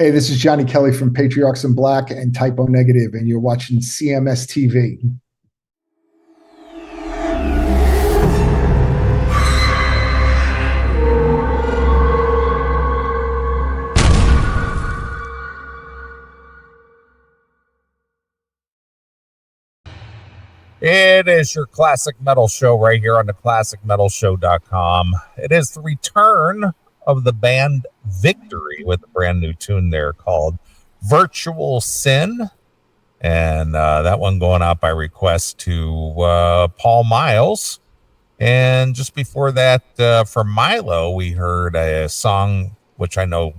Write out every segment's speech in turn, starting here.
Hey, this is Johnny Kelly from Patriarchs in Black and Typo Negative, and you're watching CMS TV. It is your classic metal show right here on the classicmetalshow.com. It is the return of the band Victory with a brand new tune there called Virtual Sin. And that one going out by request to Paul Miles. And just before that, for Milo, we heard a song, which I know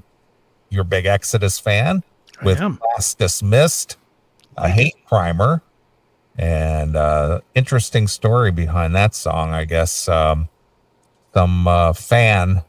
you're a big Exodus fan, with Class Dismissed, a hate primer. And interesting story behind that song. I guess some fan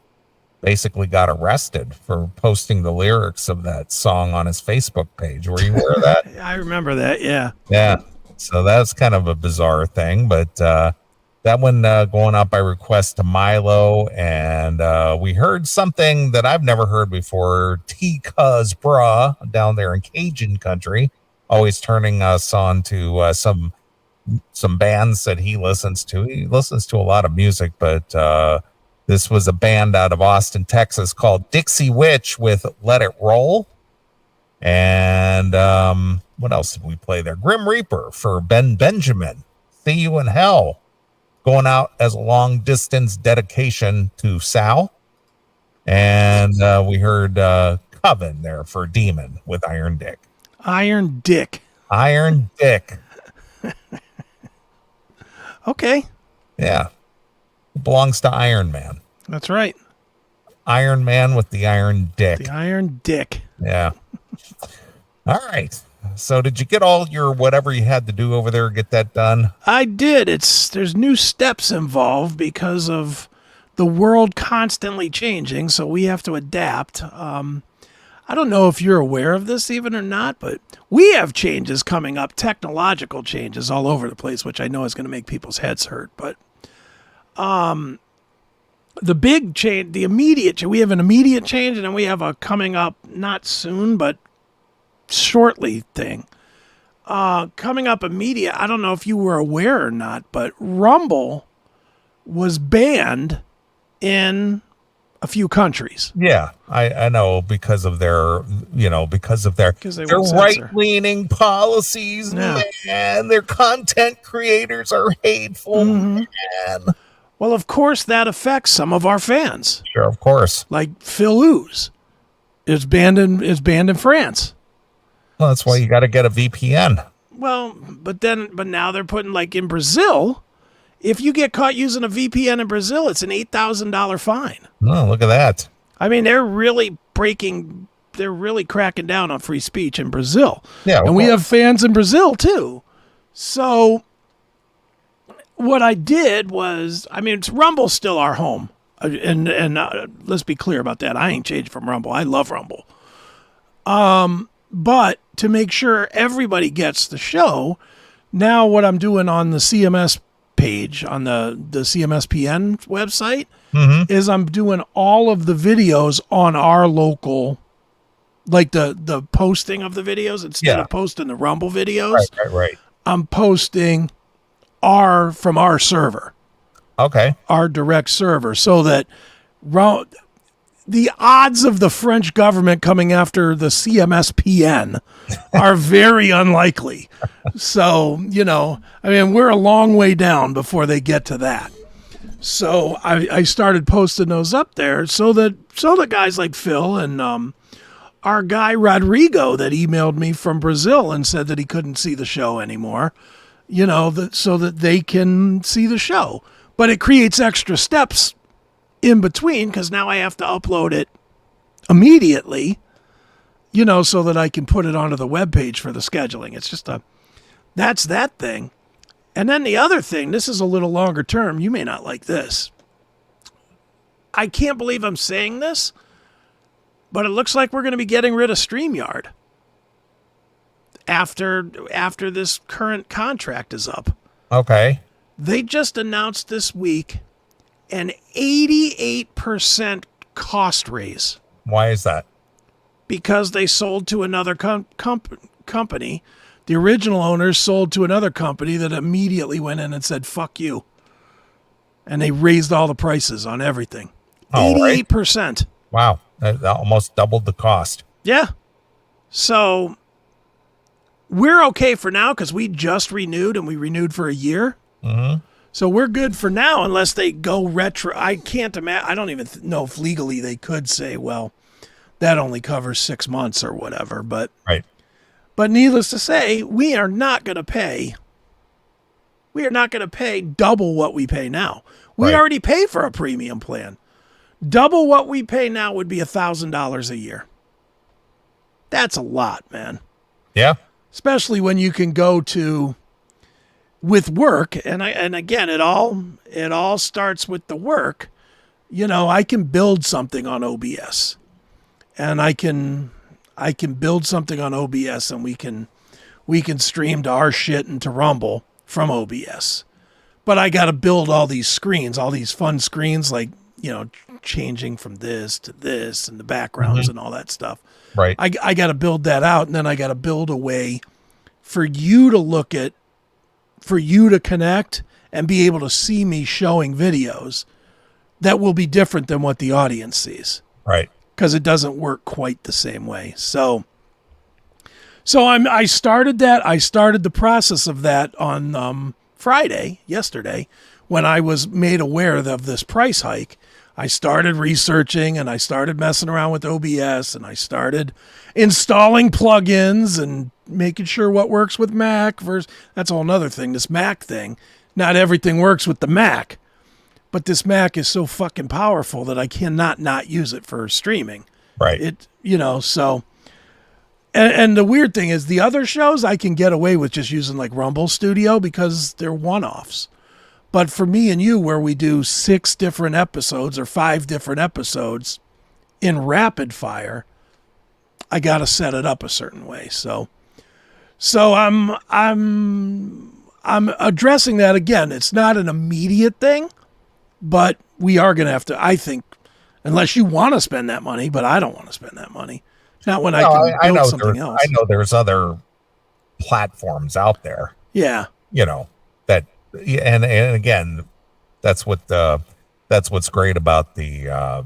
basically got arrested for posting the lyrics of that song on his Facebook page. Were you aware of that? I remember that, yeah. Yeah. So that's kind of a bizarre thing, but that one going out by request to Milo. And we heard something that I've never heard before, T-Cuz Bruh down there in Cajun country. Always turning us on to some bands that he listens to. He listens to a lot of music, but this was a band out of Austin, Texas called Dixie Witch with Let It Roll. And what else did we play there? Grim Reaper for Ben Benjamin. See You in Hell. Going out as a long distance dedication to Sal. And we heard Coven there for Demon with Iron Dick. Iron Dick. Iron Dick. Okay. Yeah. It belongs to Iron Man. That's right. Iron Man with the Iron Dick. The Iron Dick. Yeah. All right. So did you get all your whatever you had to do over there, get that done? I did. There's new steps involved because of the world constantly changing, so we have to adapt. I don't know if you're aware of this even or not, but we have changes coming up, technological changes all over the place, which I know is going to make people's heads hurt. But the big change, the immediate change, we have an immediate change, and then we have a coming up not soon, but shortly thing. Coming up immediate, I don't know if you were aware or not, but Rumble was banned in a few countries. Yeah, I know because of their right-leaning policies, man. Their content creators are hateful, man. Well, of course, that affects some of our fans. Sure, of course. Like Phil Ooze is banned in France. Well, that's why you got to get a VPN. Well, but now they're putting, like, in Brazil. If you get caught using a VPN in Brazil, it's an $8,000 fine. Oh, look at that. I mean, they're really cracking down on free speech in Brazil. Yeah. And we have fans in Brazil, too. So what I did was, I mean, Rumble's still our home. And let's be clear about that. I ain't changed from Rumble. I love Rumble. But to make sure everybody gets the show, now what I'm doing on the CMS page on the CMSPN website is I'm doing all of the videos on our local, like the posting of the videos instead of posting the Rumble videos. Right. I'm posting from our server. Okay. Our direct server, so that the odds of the French government coming after the CMSPN are very unlikely. So, I mean, we're a long way down before they get to that. So I started posting those up there so that guys like Phil and our guy Rodrigo that emailed me from Brazil and said that he couldn't see the show anymore, so that they can see the show. But it creates extra steps in between, because now I have to upload it immediately, so that I can put it onto the webpage for the scheduling. It's just that's that thing. And then the other thing, this is a little longer term. You may not like this. I can't believe I'm saying this, but it looks like we're going to be getting rid of StreamYard after this current contract is up. Okay. They just announced this week an 88% cost raise. Why is that? because they sold to another company. The original owners sold to another company that immediately went in and said, fuck you. And they raised all the prices on everything. Oh, right. 88%. Wow. That almost doubled the cost. Yeah. So we're okay for now because we just renewed, and we renewed for a year. Mm-hmm. So we're good for now unless they go retro. I can't imagine. I don't even know if legally they could say, well, that only covers 6 months or whatever. But Right. But needless to say, we are not going to pay. We are not going to pay double what we pay now. We Right. already pay for a premium plan. Double what we pay now would be $1,000 a year. That's a lot, man. Yeah. Especially when you can go to with work, and again, it all starts with the work. You know, I can build something on OBS, and I can build something on OBS, and we can stream to our shit and to Rumble from OBS. But I got to build all these screens, all these fun screens, like, you know, changing from this to this and the backgrounds and all that stuff. Right. I got to build that out, and then I got to build a way for you to look at, for you to connect and be able to see me showing videos that will be different than what the audience sees. Right. Because it doesn't work quite the same way. So I started that. I started the process of that on Friday, yesterday, when I was made aware of this price hike. I started researching, and I started messing around with OBS, and I started installing plugins and making sure what works with Mac versus, that's a whole nother thing, this Mac thing. Not everything works with the Mac, but this Mac is so fucking powerful that I cannot not use it for streaming. Right. It, you know, so, and the weird thing is the other shows I can get away with just using like Rumble Studio because they're one-offs. But for me and you, where we do 6 different episodes or 5 different episodes in rapid fire, I got to set it up a certain way. So I'm addressing that again. It's not an immediate thing, but we are going to have to, I think, unless you want to spend that money, but I don't want to spend that money. Not when I can build something else. I know there's other platforms out there. Yeah. You know, that, and again, that's what's great about the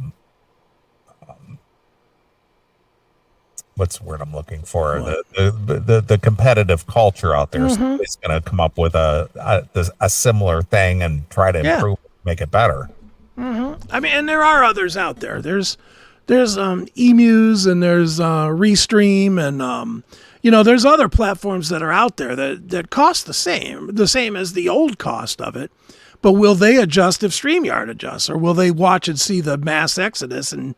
what's the word I'm looking for? The competitive culture out there is going to come up with a similar thing and try to improve, make it better. I mean, and there are others out there. There's Emus, and there's Restream, and you know, there's other platforms that are out there that cost the same as the old cost of it. But will they adjust if StreamYard adjusts, or will they watch and see the mass exodus and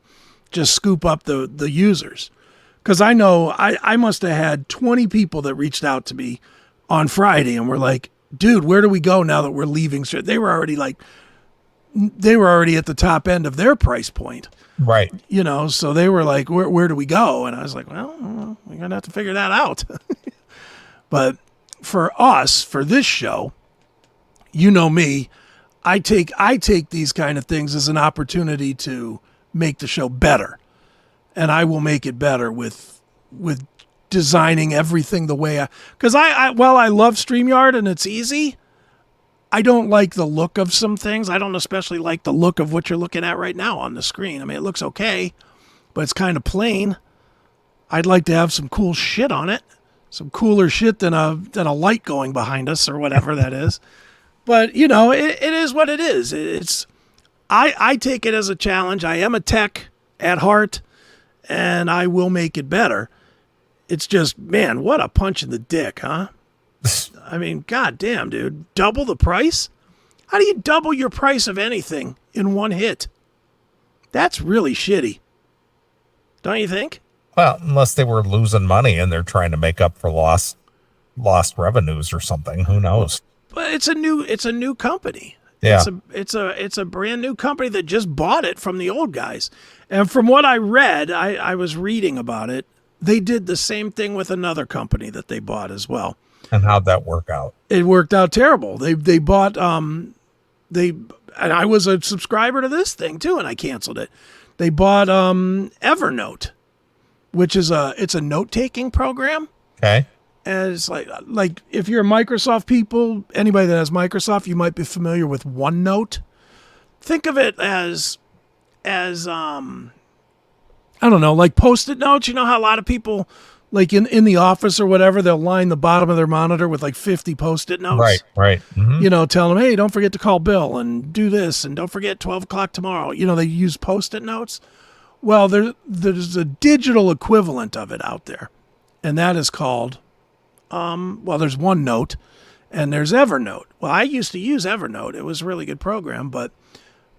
just scoop up the users? Because I know I must have had 20 people that reached out to me on Friday and were like, dude, where do we go now that we're leaving? They were already at the top end of their price point. Right. You know, so they were like, where do we go? And I was like, well, we're going to have to figure that out. But for us, for this show, you know me, I take these kind of things as an opportunity to make the show better. And I will make it better with designing everything the way because while I love StreamYard and it's easy, I don't like the look of some things. I don't especially like the look of what you're looking at right now on the screen. I mean, it looks okay, but it's kind of plain. I'd like to have some cool shit on it, some cooler shit than a light going behind us or whatever that is. But you know, it is what it is. I take it as a challenge. I am a tech at heart, and I will make it better. It's just, man, what a punch in the dick, huh? I mean, goddamn, dude. Double the price? How do you double your price of anything in one hit? That's really shitty. Don't you think? Well, unless they were losing money and they're trying to make up for lost revenues or something. Who knows? But it's a new company. Yeah. It's a brand new company that just bought it from the old guys. And from what I read, I was reading about it, they did the same thing with another company that they bought as well. And how'd that work out? It worked out terrible. They bought and I was a subscriber to this thing too, and I canceled it. They bought Evernote, which is it's a note-taking program. Okay. And it's like if you're Microsoft people, anybody that has Microsoft, you might be familiar with OneNote. Think of it as I don't know, like Post-it notes. You know how a lot of people, like in the office or whatever, they'll line the bottom of their monitor with like 50 Post-it notes. Right. Mm-hmm. You know, telling them, hey, don't forget to call Bill and do this, and don't forget 12 o'clock tomorrow. You know, they use Post-it notes. Well, there's a digital equivalent of it out there, and that is called, there's OneNote, and there's Evernote. Well, I used to use Evernote. It was a really good program, but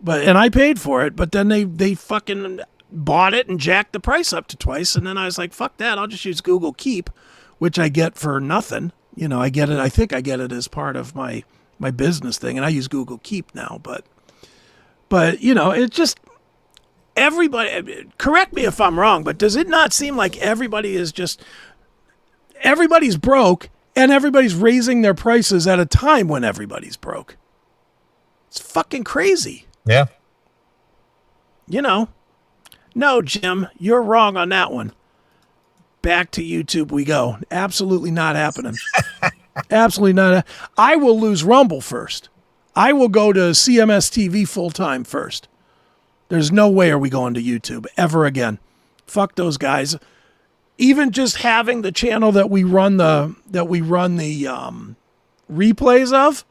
and I paid for it, but then they fucking bought it and jacked the price up to twice, and then I was like, fuck that, I'll just use Google Keep, which I get for nothing. You know, I think I get it as part of my business thing, and I use Google Keep now, but you know, it just, everybody, correct me if I'm wrong, but does it not seem like everybody's broke and everybody's raising their prices at a time when everybody's broke? It's fucking crazy. Yeah. You know, no, Jim, you're wrong on that one. Back to YouTube we go. Absolutely not happening. Absolutely not. I will lose Rumble first. I will go to CMS TV full time first. There's no way are we going to YouTube ever again. Fuck those guys. Even just having the channel that we run the replays of,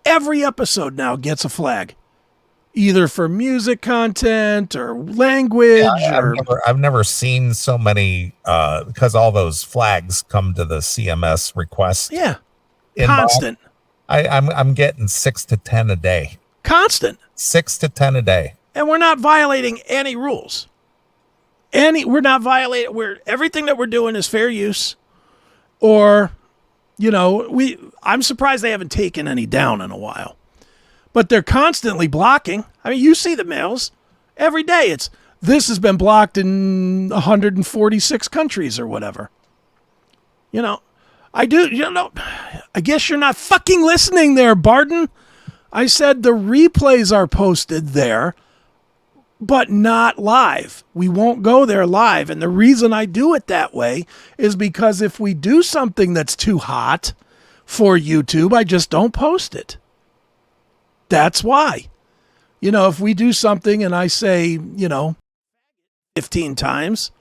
every episode now gets a flag, either for music content or language. Yeah, I've never seen so many because all those flags come to the CMS request. Yeah, inbox. Constant. I'm getting 6 to 10 a day. Constant. 6 to 10 a day. And we're not violating any rules. We're not violating. Everything that we're doing is fair use, or, you know, I'm surprised they haven't taken any down in a while. But they're constantly blocking. I mean, you see the mails every day. This has been blocked in 146 countries or whatever. You know, I guess you're not fucking listening there, Barton. I said the replays are posted there, but not live. We won't go there live. And the reason I do it that way is because if we do something that's too hot for YouTube, I just don't post it. That's why. You know, if we do something and I say, you know, 15 times,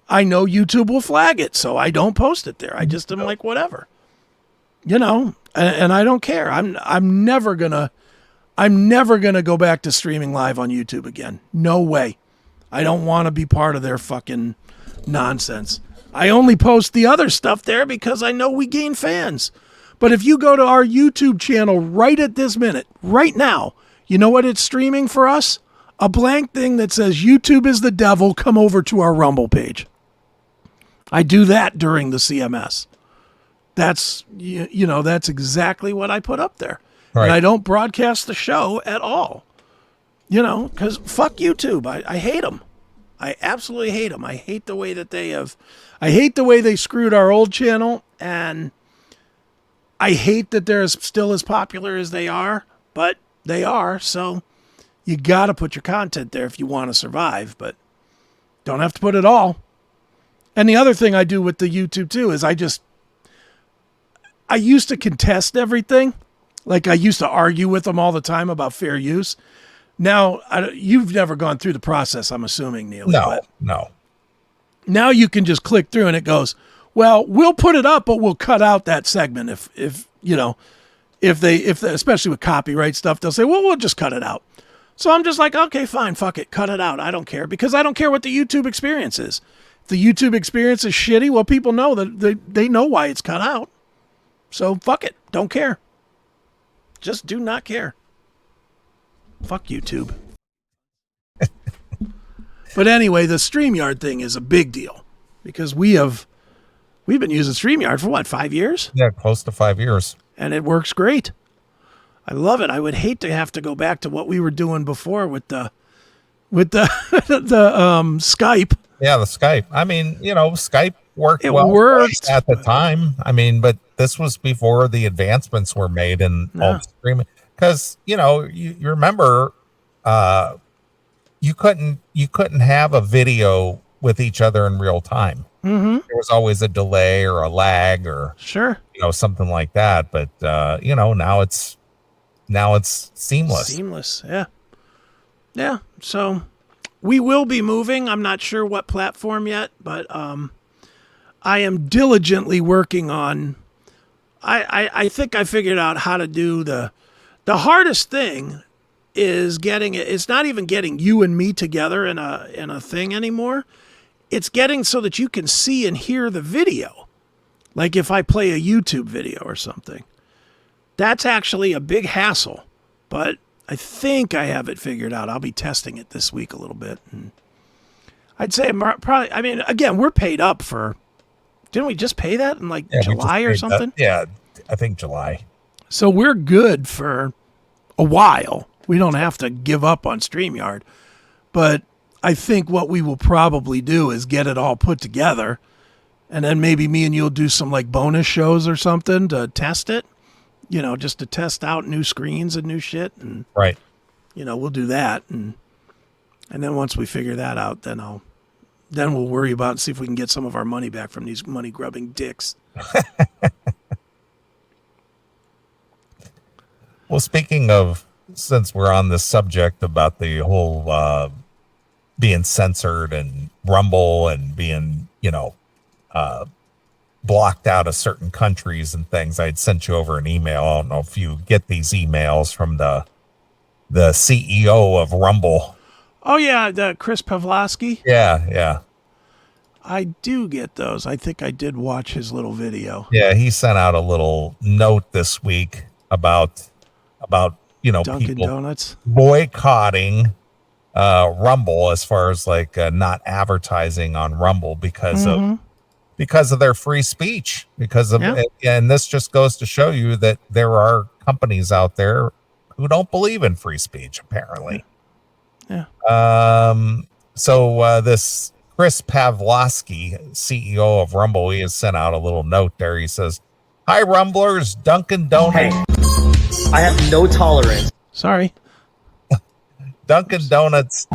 I know YouTube will flag it, so I don't post it there. I just am like, whatever. You know, and I don't care. I'm never gonna go back to streaming live on YouTube again. No way. I don't want to be part of their fucking nonsense. I only post the other stuff there because I know we gain fans. But if you go to our YouTube channel right at this minute, right now, you know what it's streaming for us? A blank thing that says YouTube is the devil, come over to our Rumble page. I do that during the CMS. That's, you know, that's exactly what I put up there. Right. And I don't broadcast the show at all. You know, because fuck YouTube. I hate them. I absolutely hate them. I hate the way that I hate the way they screwed our old channel, and I hate that they're still as popular as they are, but they are, so you got to put your content there if you want to survive, but don't have to put it all. And the other thing I do with the YouTube too is I used to contest everything. Like I used to argue with them all the time about fair use. Now, you've never gone through the process, I'm assuming, Neil. No. Now you can just click through and it goes, well, we'll put it up, but we'll cut out that segment if you know, if they especially with copyright stuff, they'll say, well, we'll just cut it out. So I'm just like, okay, fine, fuck it, cut it out. I don't care, because I don't care what the YouTube experience is. If the YouTube experience is shitty, well, people know that they know why it's cut out. So fuck it, don't care. Just do not care. Fuck YouTube. But anyway, the StreamYard thing is a big deal because we've been using StreamYard for what, 5 years? Yeah, close to 5 years. And it works great. I love it. I would hate to have to go back to what we were doing before with the Skype. Yeah, the Skype. I mean, you know, Skype worked worked at the time. I mean, but this was before the advancements were made in all the streaming. Because, you know, you remember you couldn't have a video with each other in real time. Mm-hmm. There was always a delay or a lag or Sure. something like that. But now it's seamless. Seamless. Yeah. Yeah. So we will be moving. I'm not sure what platform yet, but I am diligently working on. I think I figured out how to do the hardest thing is getting it. It's not even getting you and me together in a thing anymore. It's getting so that you can see and hear the video. Like if I play a YouTube video or something, that's actually a big hassle, but I think I have it figured out. I'll be testing it this week a little bit. And I'd say probably, I mean, again, we're paid up for, didn't we just pay that in like July or something? Yeah, I think July. So we're good for a while. We don't have to give up on StreamYard. But I think what we will probably do is get it all put together. And then maybe me and you'll do some like bonus shows or something to test it. Just to test out new screens and new shit. And, right. We'll do that. And then once we figure that out, then we'll worry about and see if we can get some of our money back from these money grubbing dicks. Well, speaking of, since we're on this subject about the whole being censored and Rumble and being, blocked out of certain countries and things, I'd sent you over an email. I don't know if you get these emails from the CEO of Rumble. Oh, yeah, the Chris Pavlovsky. Yeah. I do get those. I think I did watch his little video. Yeah, he sent out a little note this week about Dunkin' people Donuts boycotting Rumble as far as like not advertising on Rumble because of their free speech, and this just goes to show you that there are companies out there who don't believe in free speech, apparently. Yeah. So this Chris Pavlovsky, CEO of Rumble, he has sent out a little note there. He says, "Hi, Rumblers, Dunkin' Donuts." Hey, I have no tolerance. Sorry. Dunkin' Donuts.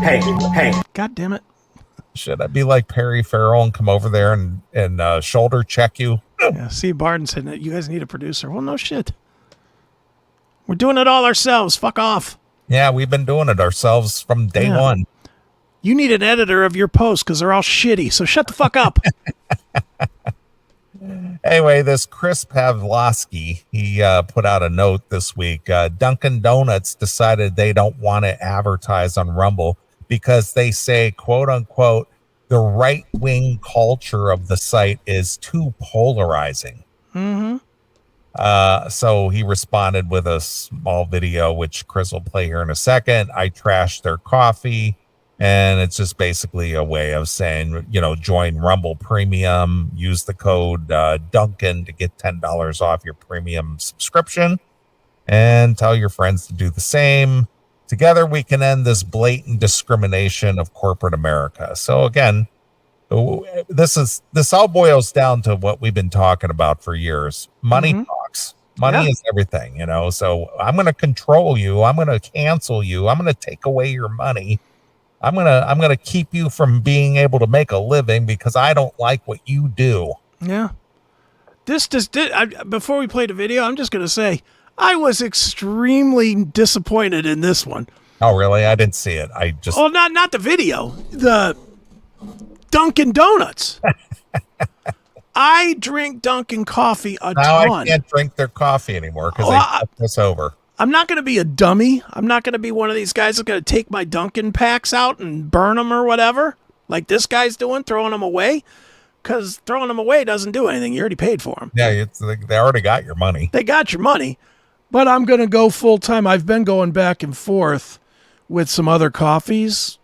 Hey. God damn it. Should I be like Perry Farrell and come over there and shoulder check you? Yeah, see, Barton said that you guys need a producer. Well, no shit. We're doing it all ourselves. Fuck off. Yeah, we've been doing it ourselves from day one. You need an editor of your posts because they're all shitty, so shut the fuck up. Anyway, this Chris Pavlovsky, he put out a note this week. Dunkin' Donuts decided they don't want to advertise on Rumble because they say, quote unquote, the right-wing culture of the site is too polarizing. Mm-hmm. So he responded with a small video, which Chris will play here in a second. I trashed their coffee. And it's just basically a way of saying, join Rumble Premium, use the code Duncan to get $10 off your premium subscription, and tell your friends to do the same. Together, we can end this blatant discrimination of corporate America. So again, this all boils down to what we've been talking about for years. Money talks. Money is everything, So I'm going to control you. I'm going to cancel you. I'm going to take away your money. I'm gonna keep you from being able to make a living because I don't like what you do. Yeah. This just did. Before we play the video, I'm just gonna say I was extremely disappointed in this one. Oh, really? I didn't see it. Oh, not the video. The Dunkin' Donuts. I drink Dunkin' coffee a ton. I can't drink their coffee anymore because they took this over. I'm not going to be a dummy. I'm not going to be one of these guys that's going to take my Dunkin' packs out and burn them or whatever, like this guy's doing, throwing them away, because throwing them away doesn't do anything. You already paid for them. Yeah, they already got your money. They got your money, but I'm going to go full time. I've been going back and forth with some other coffees,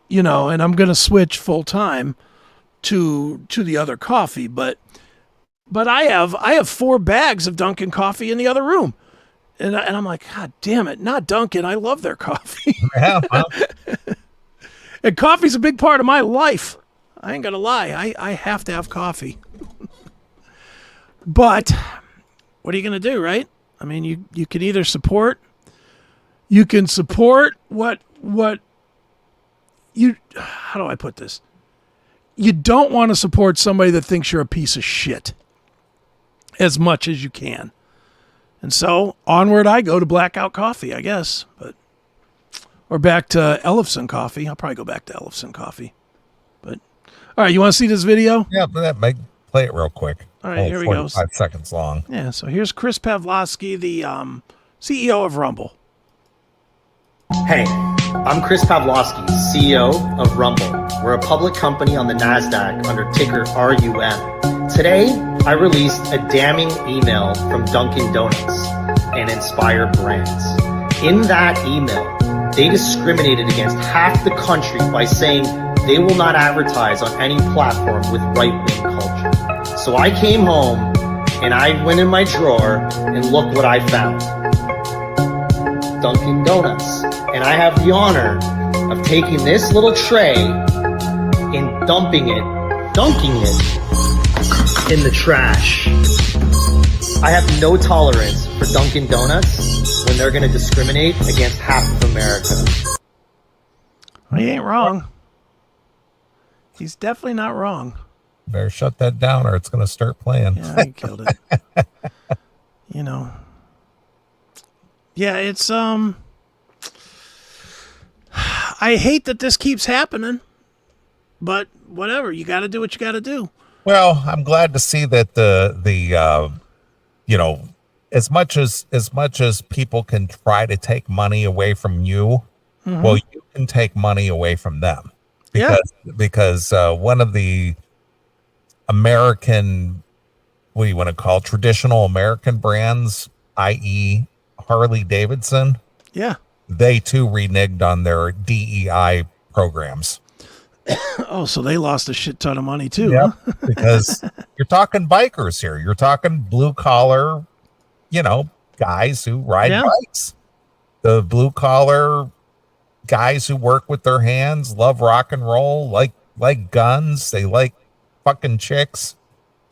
and I'm going to switch full time to the other coffee. But I have 4 bags of Dunkin' coffee in the other room. And I'm like, God damn it, not Dunkin'. I love their coffee. Yeah, well. And coffee's a big part of my life. I ain't going to lie. I have to have coffee. But what are you going to do, right? I mean, you can either support. You can support what how do I put this? You don't want to support somebody that thinks you're a piece of shit as much as you can. And so onward I go to Blackout Coffee, I guess, or back to Ellefson Coffee. I'll probably go back to Ellefson Coffee. But all right, you want to see this video? Yeah, but play it real quick. All right, here we go. 5 seconds long. Yeah, so here's Chris Pavlovsky, the CEO of Rumble. Hey, I'm Chris Pavlovsky, CEO of Rumble. We're a public company on the NASDAQ under ticker RUM. Today, I released a damning email from Dunkin' Donuts and Inspire Brands. In that email, they discriminated against half the country by saying they will not advertise on any platform with right-wing culture. So I came home and I went in my drawer and look what I found. Dunkin' Donuts. And I have the honor of taking this little tray and dunking it in the trash. I have no tolerance for Dunkin' Donuts when they're going to discriminate against half of America. He ain't wrong. He's definitely not wrong. Better shut that down or it's going to start playing. Yeah, I killed it. You know. Yeah, it's I hate that this keeps happening, but whatever, you got to do what you got to do. Well, I'm glad to see that the you know, as much as people can try to take money away from you, well, you can take money away from them because one of the American, what do you want to call traditional American brands, i.e. Harley Davidson, they too reneged on their DEI programs. Oh, so they lost a shit ton of money too. Yep, Huh? because you're talking bikers here. You're talking blue collar, you know, guys who ride bikes. The blue collar guys who work with their hands, love rock and roll, like guns. They like fucking chicks,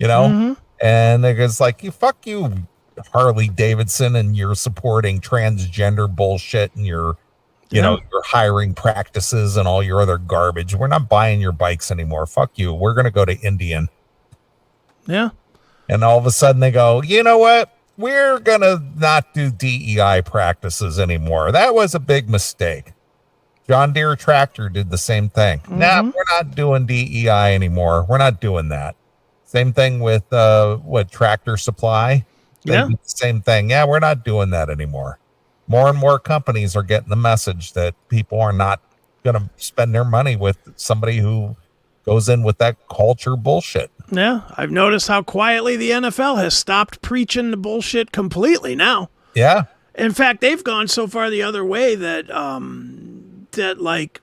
you know. And it's like, fuck you, Harley Davidson, and you're supporting transgender bullshit and your you know, your hiring practices and all your other garbage. We're not buying your bikes anymore. Fuck you. We're going to go to Indian. Yeah. And all of a sudden they go, you know what? We're going to not do DEI practices anymore. That was a big mistake. John Deere Tractor did the same thing. Nah, we're not doing DEI anymore. We're not doing that. Same thing with Tractor Supply. They did the same thing. Yeah, we're not doing that anymore. More and more companies are getting the message that people are not going to spend their money with somebody who goes in with that culture bullshit. Yeah, I've noticed how quietly the NFL has stopped preaching the bullshit completely now. Yeah. In fact, they've gone so far the other way that that like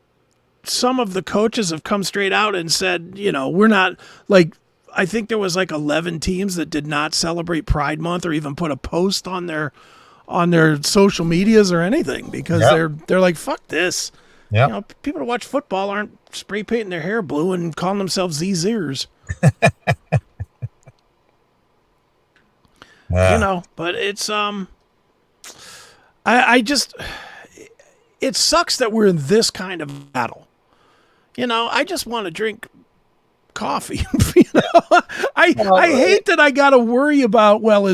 some of the coaches have come straight out and said, you know, we're not like, I think there was like 11 teams that did not celebrate Pride Month or even put a post on their social medias or anything because they're like, fuck this. Yeah. You know, people that watch football aren't spray painting their hair blue and calling themselves Zers. You know, but it's I just it sucks that we're in this kind of battle. You know, I just want to drink coffee. You know, I hate that I got to worry about, well,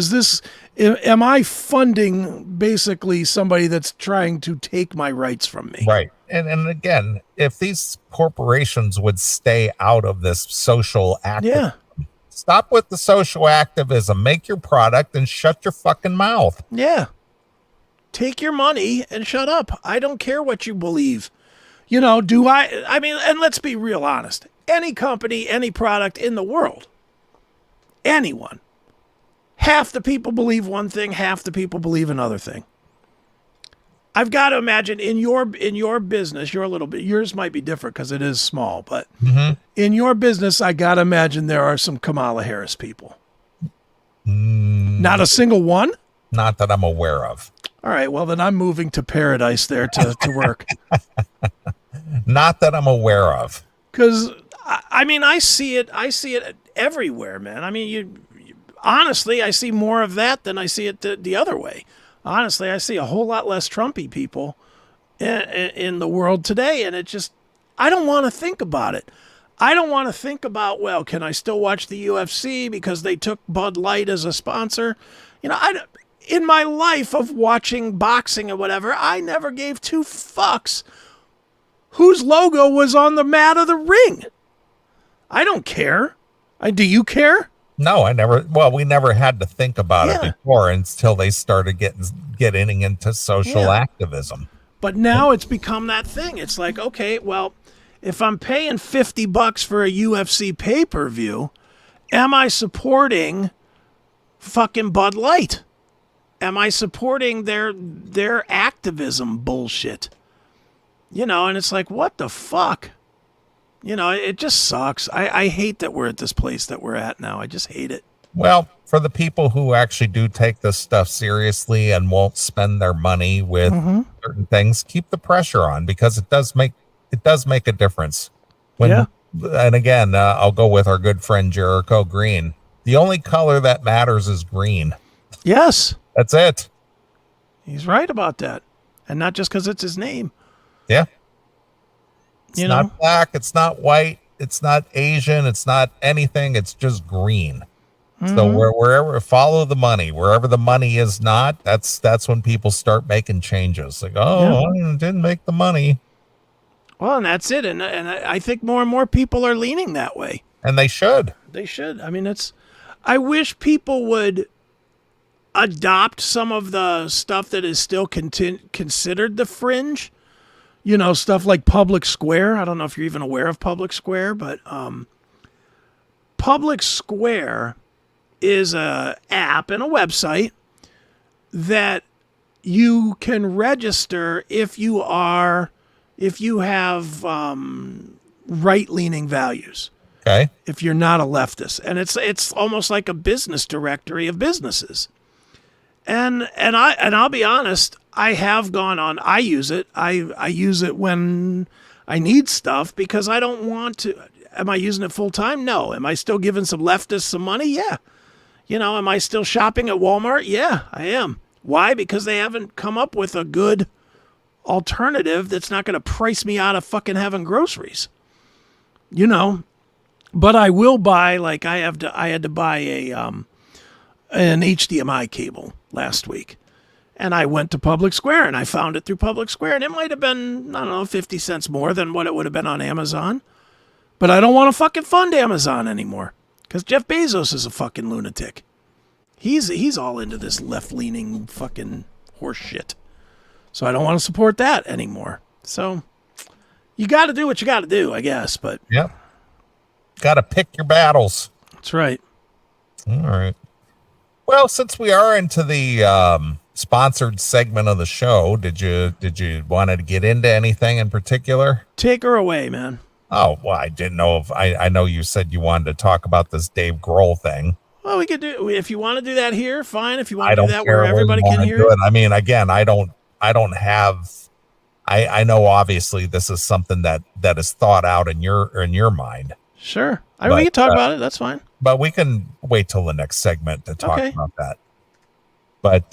am I funding basically somebody that's trying to take my rights from me? Right. And again, if these corporations would stay out of this social activism, stop with the social activism, make your product and shut your fucking mouth. Yeah. Take your money and shut up. I don't care what you believe. You know, I mean, and let's be real honest. Any company, any product in the world, anyone, half the people believe one thing, half the people believe another thing. I've got to imagine in your business, you're a little bit, yours might be different because it is small, but in your business, I got to imagine there are some Kamala Harris people. Not a single one? Not that I'm aware of. All right, well, then I'm moving to paradise there to work. Not that I'm aware of. Because, I mean, I see it everywhere, man. I mean, honestly, I see more of that than I see it the other way. Honestly, I see a whole lot less Trumpy people in the world today, and it just, I don't want to think about it. I don't want to think about, well, can I still watch the UFC because they took Bud Light as a sponsor? In my life of watching boxing or whatever, I never gave two fucks whose logo was on the mat of the ring. I don't care. Do you care? No, we never had to think about it before until they started getting into social activism. But now it's become that thing. It's like, okay, well, if I'm paying $50 for a UFC pay-per-view, am I supporting fucking Bud Light? Am I supporting their activism bullshit? And it's like, what the fuck? It just sucks. I hate that we're at this place that we're at now. I just hate it. Well, for the people who actually do take this stuff seriously and won't spend their money with certain things, keep the pressure on, because it does make a difference. And again, I'll go with our good friend Jericho Green. The only color that matters is green. Yes. That's it. He's right about that. And not just because it's his name. Yeah. It's not black. It's not white. It's not Asian. It's not anything. It's just green. So wherever, follow the money. Wherever the money is not, that's when people start making changes. Like, I didn't make the money. Well, and that's it. And I think more and more people are leaning that way. And they should. They should. I mean, I wish people would adopt some of the stuff that is still considered the fringe. Stuff like Public Square. I don't know if you're even aware of Public Square, but Public Square is a app and a website that you can register if you have right-leaning values. Okay. If you're not a leftist. And it's almost like a business directory of businesses. And I'll be honest, I have gone on. I use it. I use it when I need stuff because I don't want to. Am I using it full time? No. Am I still giving some leftists some money? Yeah. Am I still shopping at Walmart? Yeah, I am. Why? Because they haven't come up with a good alternative that's not going to price me out of fucking having groceries. But I will buy, like I had to buy an HDMI cable last week. And I went to Public Square and I found it through Public Square. And it might have been, I don't know, 50 cents more than what it would have been on Amazon. But I don't want to fucking fund Amazon anymore. Because Jeff Bezos is a fucking lunatic. He's all into this left-leaning fucking horse shit. So I don't want to support that anymore. So you got to do what you got to do, I guess. But yep. Got to pick your battles. That's right. All right. Well, since we are into the sponsored segment of the show, did you want to get into anything in particular? Take her away, man. Oh, well, I didn't know if I know you said you wanted to talk about this Dave Grohl thing. Well, we could do, if you want to do that here, fine. If you want to do that where everybody can hear it. I mean, again, I don't have, I know obviously this is something that is thought out in your mind. Sure. We can talk about it. That's fine. But we can wait till the next segment to talk about that. But,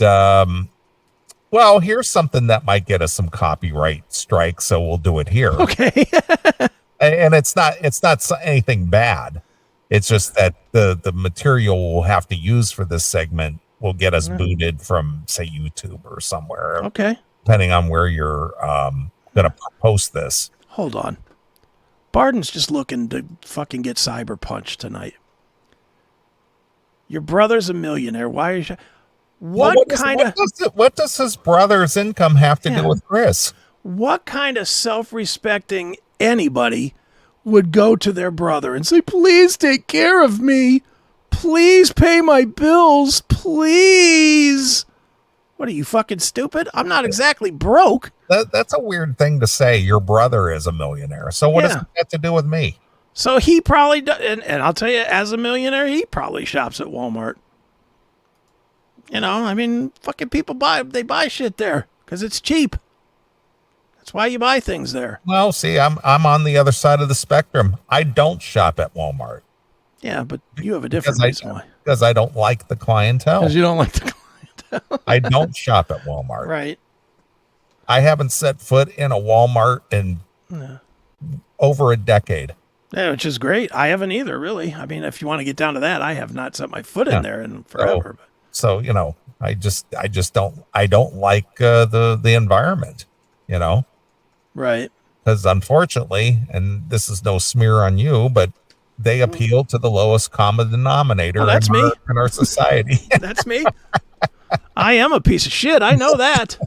well, here's something that might get us some copyright strikes, so we'll do it here. Okay. And it's not anything bad. It's just that the material we'll have to use for this segment will get us booted from, say, YouTube or somewhere. Okay. Depending on where you're going to post this. Hold on. Barden's just looking to fucking get cyber punched tonight. Your brother's a millionaire. Why are you... What does his brother's income have to do with Chris? What kind of self-respecting anybody would go to their brother and say, please take care of me. Please pay my bills. Please. What are you, fucking stupid? I'm not exactly broke. That's a weird thing to say. Your brother is a millionaire. So what does that have to do with me? So he probably does. And I'll tell you, as a millionaire, he probably shops at Walmart. I mean, fucking people buy shit there because it's cheap. That's why you buy things there. Well, see, I'm on the other side of the spectrum. I don't shop at Walmart. Yeah, but you have a different reason why. Because I don't like the clientele. Because you don't like the clientele. I don't shop at Walmart. Right. I haven't set foot in a Walmart in over a decade. Yeah, which is great. I haven't either, really. I mean, if you want to get down to that, I have not set my foot in there in forever. So I don't like the environment, Right. because unfortunately, and this is no smear on you, but they appeal to the lowest common denominator that's me. in our society. That's me. I am a piece of shit. I know that.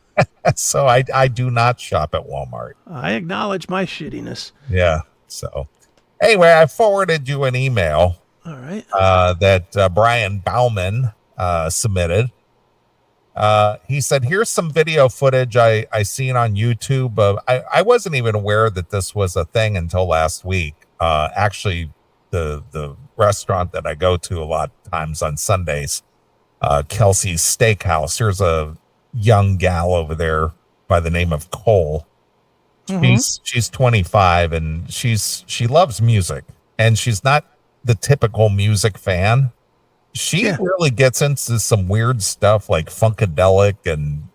So I do not shop at Walmart. I acknowledge my shittiness. Yeah. So anyway, I forwarded you an email All right. that Brian Bauman submitted. He said, here's some video footage I seen on YouTube. I wasn't even aware that this was a thing until last week. Actually, the restaurant that I go to a lot of times on Sundays, Kelsey's Steakhouse. There's a young gal over there by the name of Cole. She's 25 and she loves music, and she's not the typical music fan. She really gets into some weird stuff like Funkadelic, and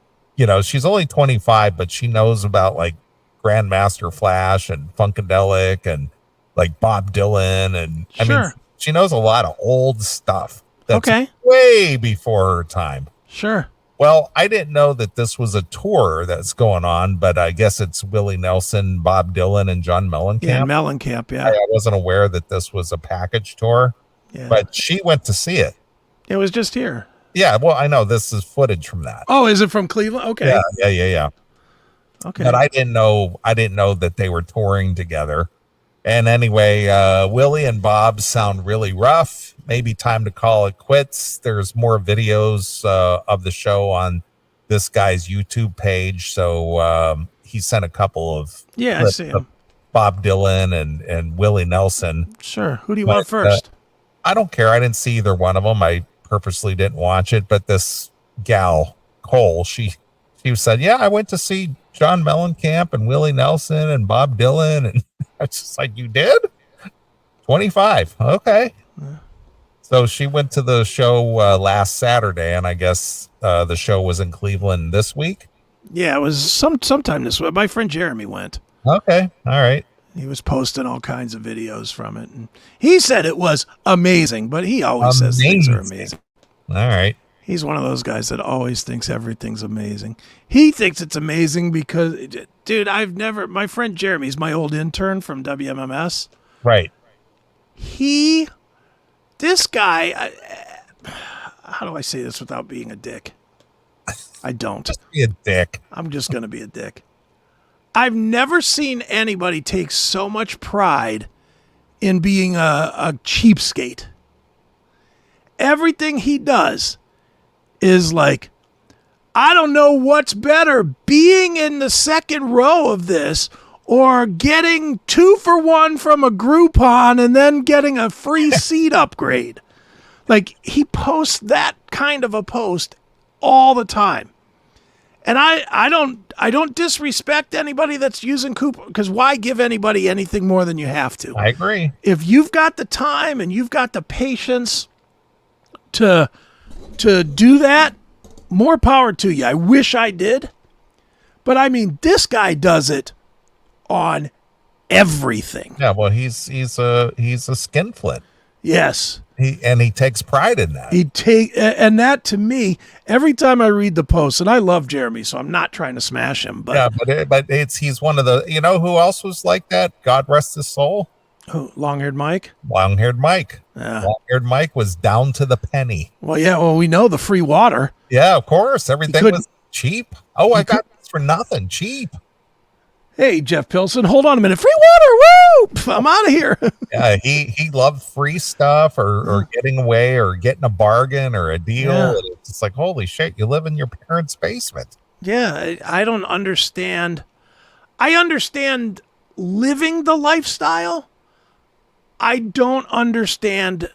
she's only 25, but she knows about like Grandmaster Flash and Funkadelic and like Bob Dylan, and I mean, she knows a lot of old stuff that's way before her time. Sure. Well, I didn't know that this was a tour that's going on, but I guess it's Willie Nelson, Bob Dylan, and John Mellencamp. Yeah, Mellencamp, yeah. I wasn't aware that this was a package tour, but she went to see it. It was just here. Yeah, well, I know this is footage from that. Oh, is it from Cleveland? Okay. Yeah. Okay. But I didn't know that they were touring together. And anyway, Willie and Bob sound really rough. Maybe time to call it quits. There's more videos of the show on this guy's YouTube page. So he sent a couple of I see him. Bob Dylan and Willie Nelson. Sure. Who do you want first? I don't care. I didn't see either one of them. I purposely didn't watch it. But this gal, Cole, she said, yeah, I went to see John Mellencamp and Willie Nelson and Bob Dylan. And it's just like, you did? 25. Okay. So she went to the show last Saturday, and I guess the show was in Cleveland this week. Yeah, it was sometime this week. My friend Jeremy went. Okay. All right. He was posting all kinds of videos from it. And he said it was amazing, but he always says things are amazing. All right. He's one of those guys that always thinks everything's amazing. He thinks it's amazing because, dude, my friend Jeremy's my old intern from WMMS. Right. This guy, how do I say this without being a dick? I don't. Just be a dick. I'm just going to be a dick. I've never seen anybody take so much pride in being a cheapskate. Everything he does is like, I don't know what's better, being in the second row of this or getting 2 for 1 from a Groupon and then getting a free seat upgrade. Like, he posts that kind of a post all the time. And I don't disrespect anybody that's using coupon, because why give anybody anything more than you have to? I agree. If you've got the time and you've got the patience to do that, more power to you. I wish I did. But I mean, this guy does it on everything. Yeah, well, he's a skinflint. Yes. He takes pride in that. And that, to me, every time I read the post, and I love Jeremy, so I'm not trying to smash him, but yeah, but he's one of the, who else was like that? God rest his soul. Who, long-haired Mike? Long-haired Mike. Yeah. Long-haired Mike was down to the penny. Well, yeah. Well, we know the free water. Yeah, of course. Everything was cheap. Oh, I got this for nothing. Cheap. Hey, Jeff Pilson, hold on a minute. Free water, woo! I'm out of here. Yeah, he loved free stuff or getting away or getting a bargain or a deal. Yeah. It's just like, holy shit, you live in your parents' basement. Yeah, I don't understand. I understand living the lifestyle. I don't understand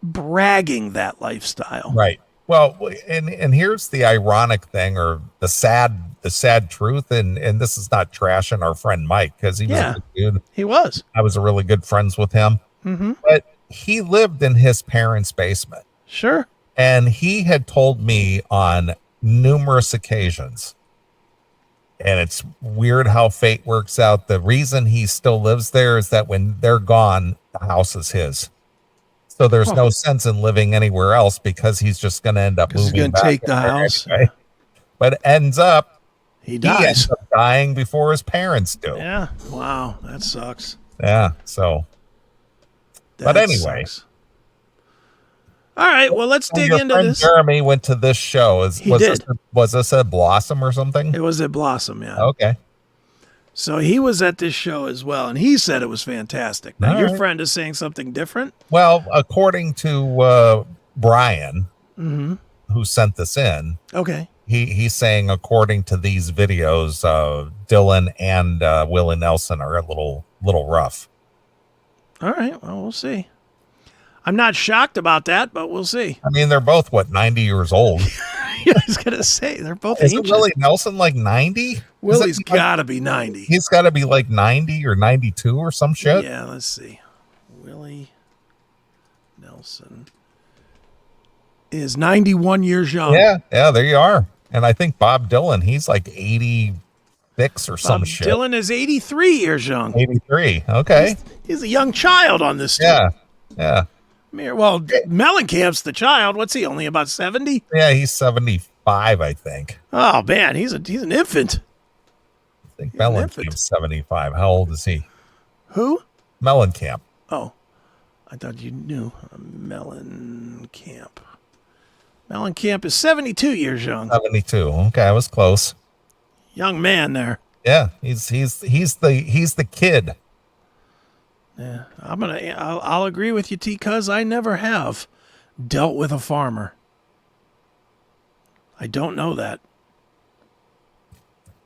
bragging that lifestyle. Right. Well, and here's the ironic thing, or the sad truth, and this is not trashing our friend Mike, because he was a good dude. He was. I was really good friends with him. Mm-hmm. But he lived in his parents' basement. Sure. And he had told me on numerous occasions, And it's weird how fate works out. The reason he still lives there is that when they're gone, the house is his. So there's no sense in living anywhere else because he's just going to end up He's moving going to back take the there house. anyway. But ends up, He he dies. ends up dying before his parents do. Yeah. Wow. That sucks. Yeah. So, but That anyway. sucks. All right. Well, let's dig Your into friend this. Jeremy went to this show. He did. Was this at Blossom or something? It was at Blossom, yeah. Okay. So he was at this show as well, and he said it was fantastic. Now, All your right. friend is saying something different. Well, according to Brian, Mm-hmm. who sent this in, Okay. he's saying according to these videos, Dylan and Willie Nelson are a little rough. All right. Well, we'll see. I'm not shocked about that, but we'll see. I mean, they're both 90 years old. I was gonna say they're both Isn't ancient. Willie Nelson like 90? Willie's got to be 90. He's got to be like 90 or 92 or some shit. Yeah. Let's see. Willie Nelson is 91 years young. Yeah, there you are. And I think Bob Dylan, he's like 86 or some shit. Dylan is 83 years young. 83. Okay. He's a young child on this tour. Yeah. Well, Mellencamp's the child. What's he? Only about 70? Yeah, he's 75, I think. Oh man, he's an infant. I think He's an infant. Mellencamp's 75. How old is he? Who? Mellencamp. Oh, I thought you knew. Mellencamp. Mellencamp is 72 years young. 72. Okay, I was close. Young man there. Yeah, he's the kid. Yeah, I'll agree with you, T. Cuz I never have dealt with a farmer. I don't know that.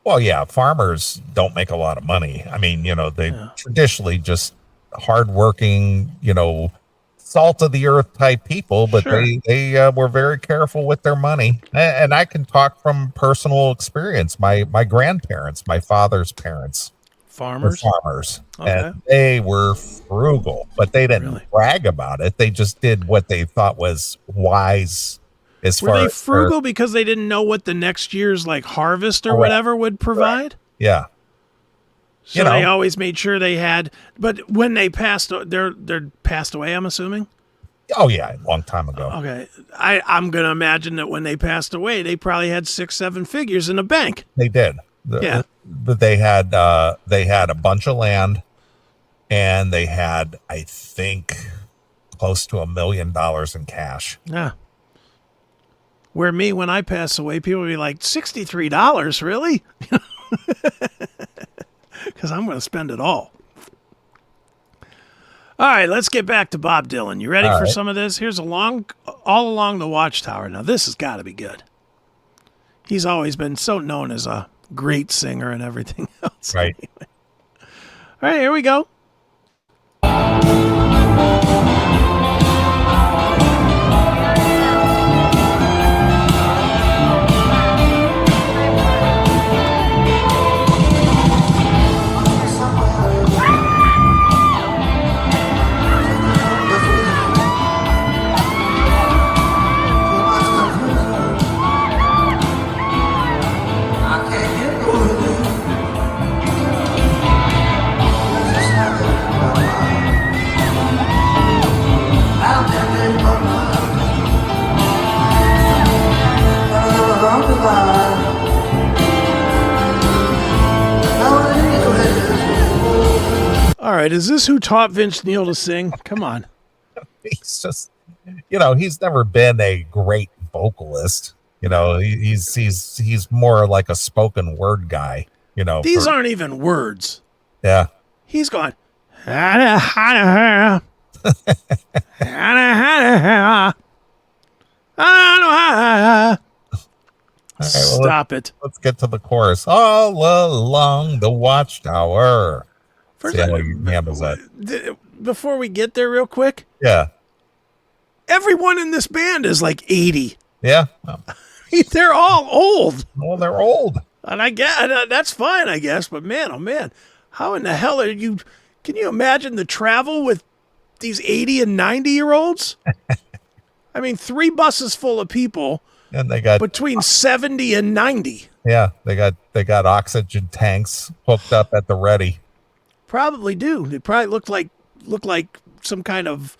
Well, yeah, farmers don't make a lot of money. I mean, they traditionally just hardworking, salt of the earth type people, but Sure. they were very careful with their money. And I can talk from personal experience. My grandparents, my father's parents, were Farmers? farmers, Okay. and they were frugal, but they didn't Really? brag about it. They just did what they thought was wise. As Were far they as frugal because they didn't know what the next year's like harvest or Correct. whatever would provide? yeah, So they always made sure they had. But when they passed, they're passed away. I'm assuming. oh yeah, a long time ago. Okay, I'm gonna imagine that when they passed away, they probably had 6-7 figures in the bank. They did. Yeah. But they had a bunch of land, and they had, I think, close to $1 million in cash. Yeah. Where me, when I pass away, people will be like, $63, really? Because I'm going to spend it all. All right, let's get back to Bob Dylan. You ready All for right. some of this? Here's All Along the Watchtower. Now, this has got to be good. He's always been so known as a great singer and everything else. Right. All right, here we go. All right, is this who taught Vince Neil to sing? Come on. He's just, he's never been a great vocalist. He's more like a spoken word guy. These aren't even words. Yeah. He's going. All right, well, Stop it. Let's get to the chorus. All along the watchtower. First, See how he handles that. before we get there, real quick, Yeah. everyone in this band is like 80. Yeah. They're all old, Well, they're old. and I get that's fine, I guess. But man, oh man, how in the hell are you? Can you imagine the travel with these 80 and 90-year-olds? I mean, 3 buses full of people And they got between 70 and 90. Yeah, they got oxygen tanks hooked up at the ready. Probably do. They probably look like some kind of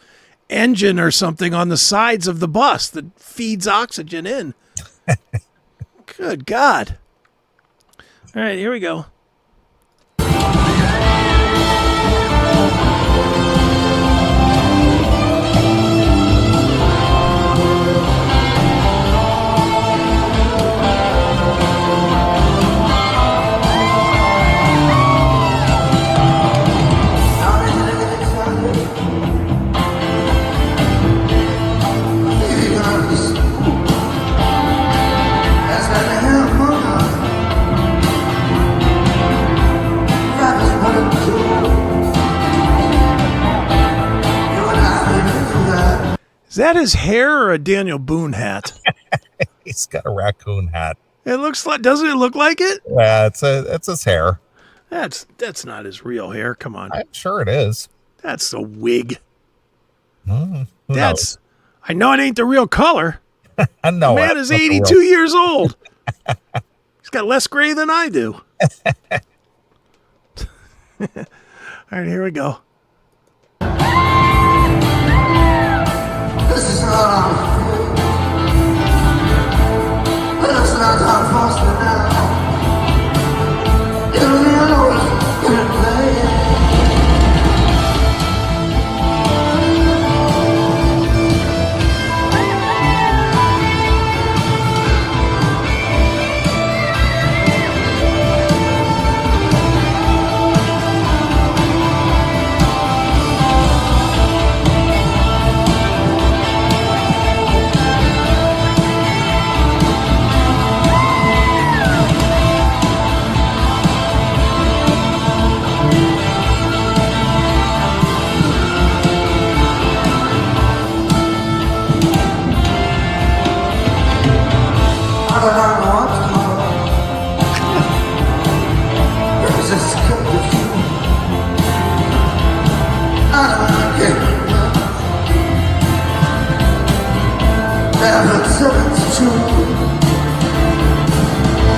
engine or something on the sides of the bus that feeds oxygen in. Good God. All right, here we go. Is that his hair or a Daniel Boone hat? He's got a raccoon hat. It looks like, doesn't it look like it? Yeah, it's his hair. That's not his real hair. Come on. I'm sure it is. That's a wig. Who That's, I know it ain't the real color. I know. Man is 82 years old. He's got less gray than I do. All right, here we go. This is not our fault. But it's not our fault now. It'll be alone in play.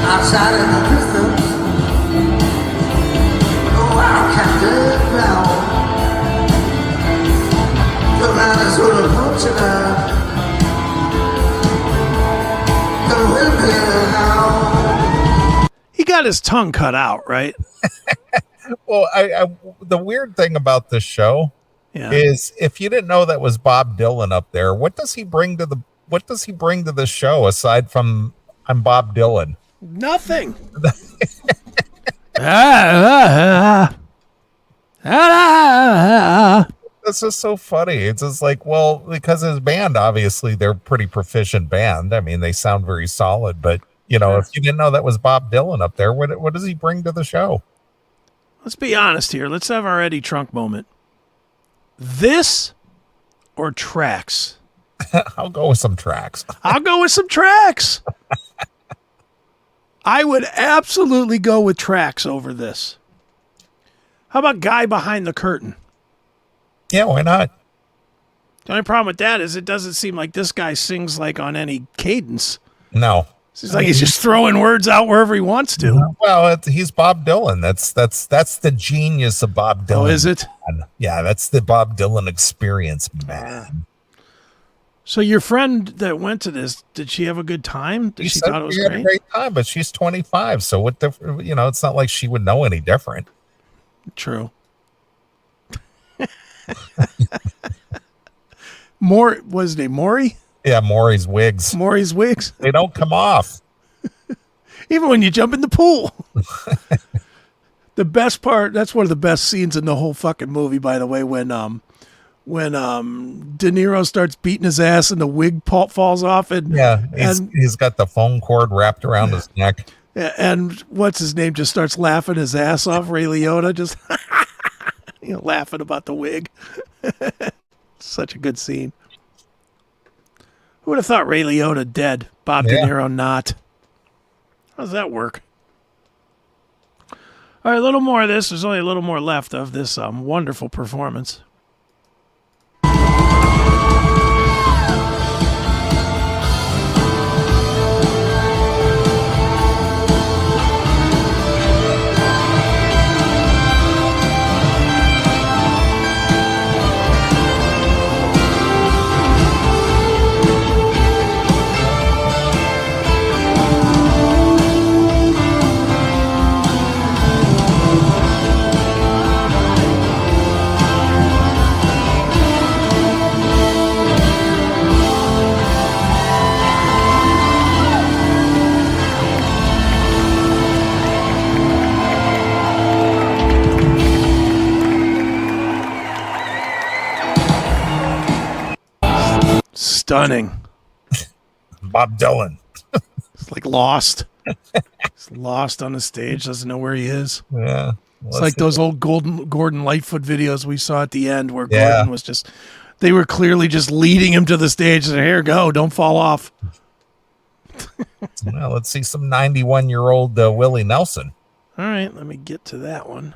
Outside in the distance, oh, I can't get down. The man is sort of punching out. The wind now. He got his tongue cut out, right? Well, the weird thing about this show is if you didn't know that was Bob Dylan up there, what does he bring to the show aside from I'm Bob Dylan? Nothing. This is so funny. It's just like, well, because his band, obviously, they're a pretty proficient band. I mean, they sound very solid, but you know, if you didn't know that was Bob Dylan up there, what does he bring to the show? Let's be honest here. Let's have our Eddie Trunk moment. This or Tracks? I'll go with some Tracks. I'll go with some Tracks. I would absolutely go with Tracks over this. How about Guy Behind the Curtain? Yeah, why not? The only problem with that is it doesn't seem like this guy sings like on any cadence. No. Seems like he's just throwing words out wherever he wants to. Well, he's Bob Dylan. That's the genius of Bob Dylan. Oh, is it? Man. Yeah, that's the Bob Dylan experience, man. So your friend that went to this, did she have a good time? Did she thought it was had a great time, but she's 25, so what the it's not like she would know any different. True. More was his name Maury? Yeah, Maury's wigs. Maury's wigs. They don't come off. Even when you jump in the pool. The best part, that's one of the best scenes in the whole fucking movie, by the way, when De Niro starts beating his ass and the wig falls off and he's got the phone cord wrapped around his neck. And what's his name just starts laughing his ass off, Ray Liotta, just laughing about the wig. Such a good scene. Who would have thought Ray Liotta dead, Bob De Niro not? How does that work? All right, a little more of this. There's only a little more left of this wonderful performance. Stunning. Bob Dylan. It's like lost. He's lost on the stage, doesn't know where he is. Yeah. It's like those old Gordon Lightfoot videos we saw at the end where Yeah. Gordon was just, they were clearly just leading him to the stage. And here, go, don't fall off. Well, let's see some 91-year-old Willie Nelson. All right, let me get to that one.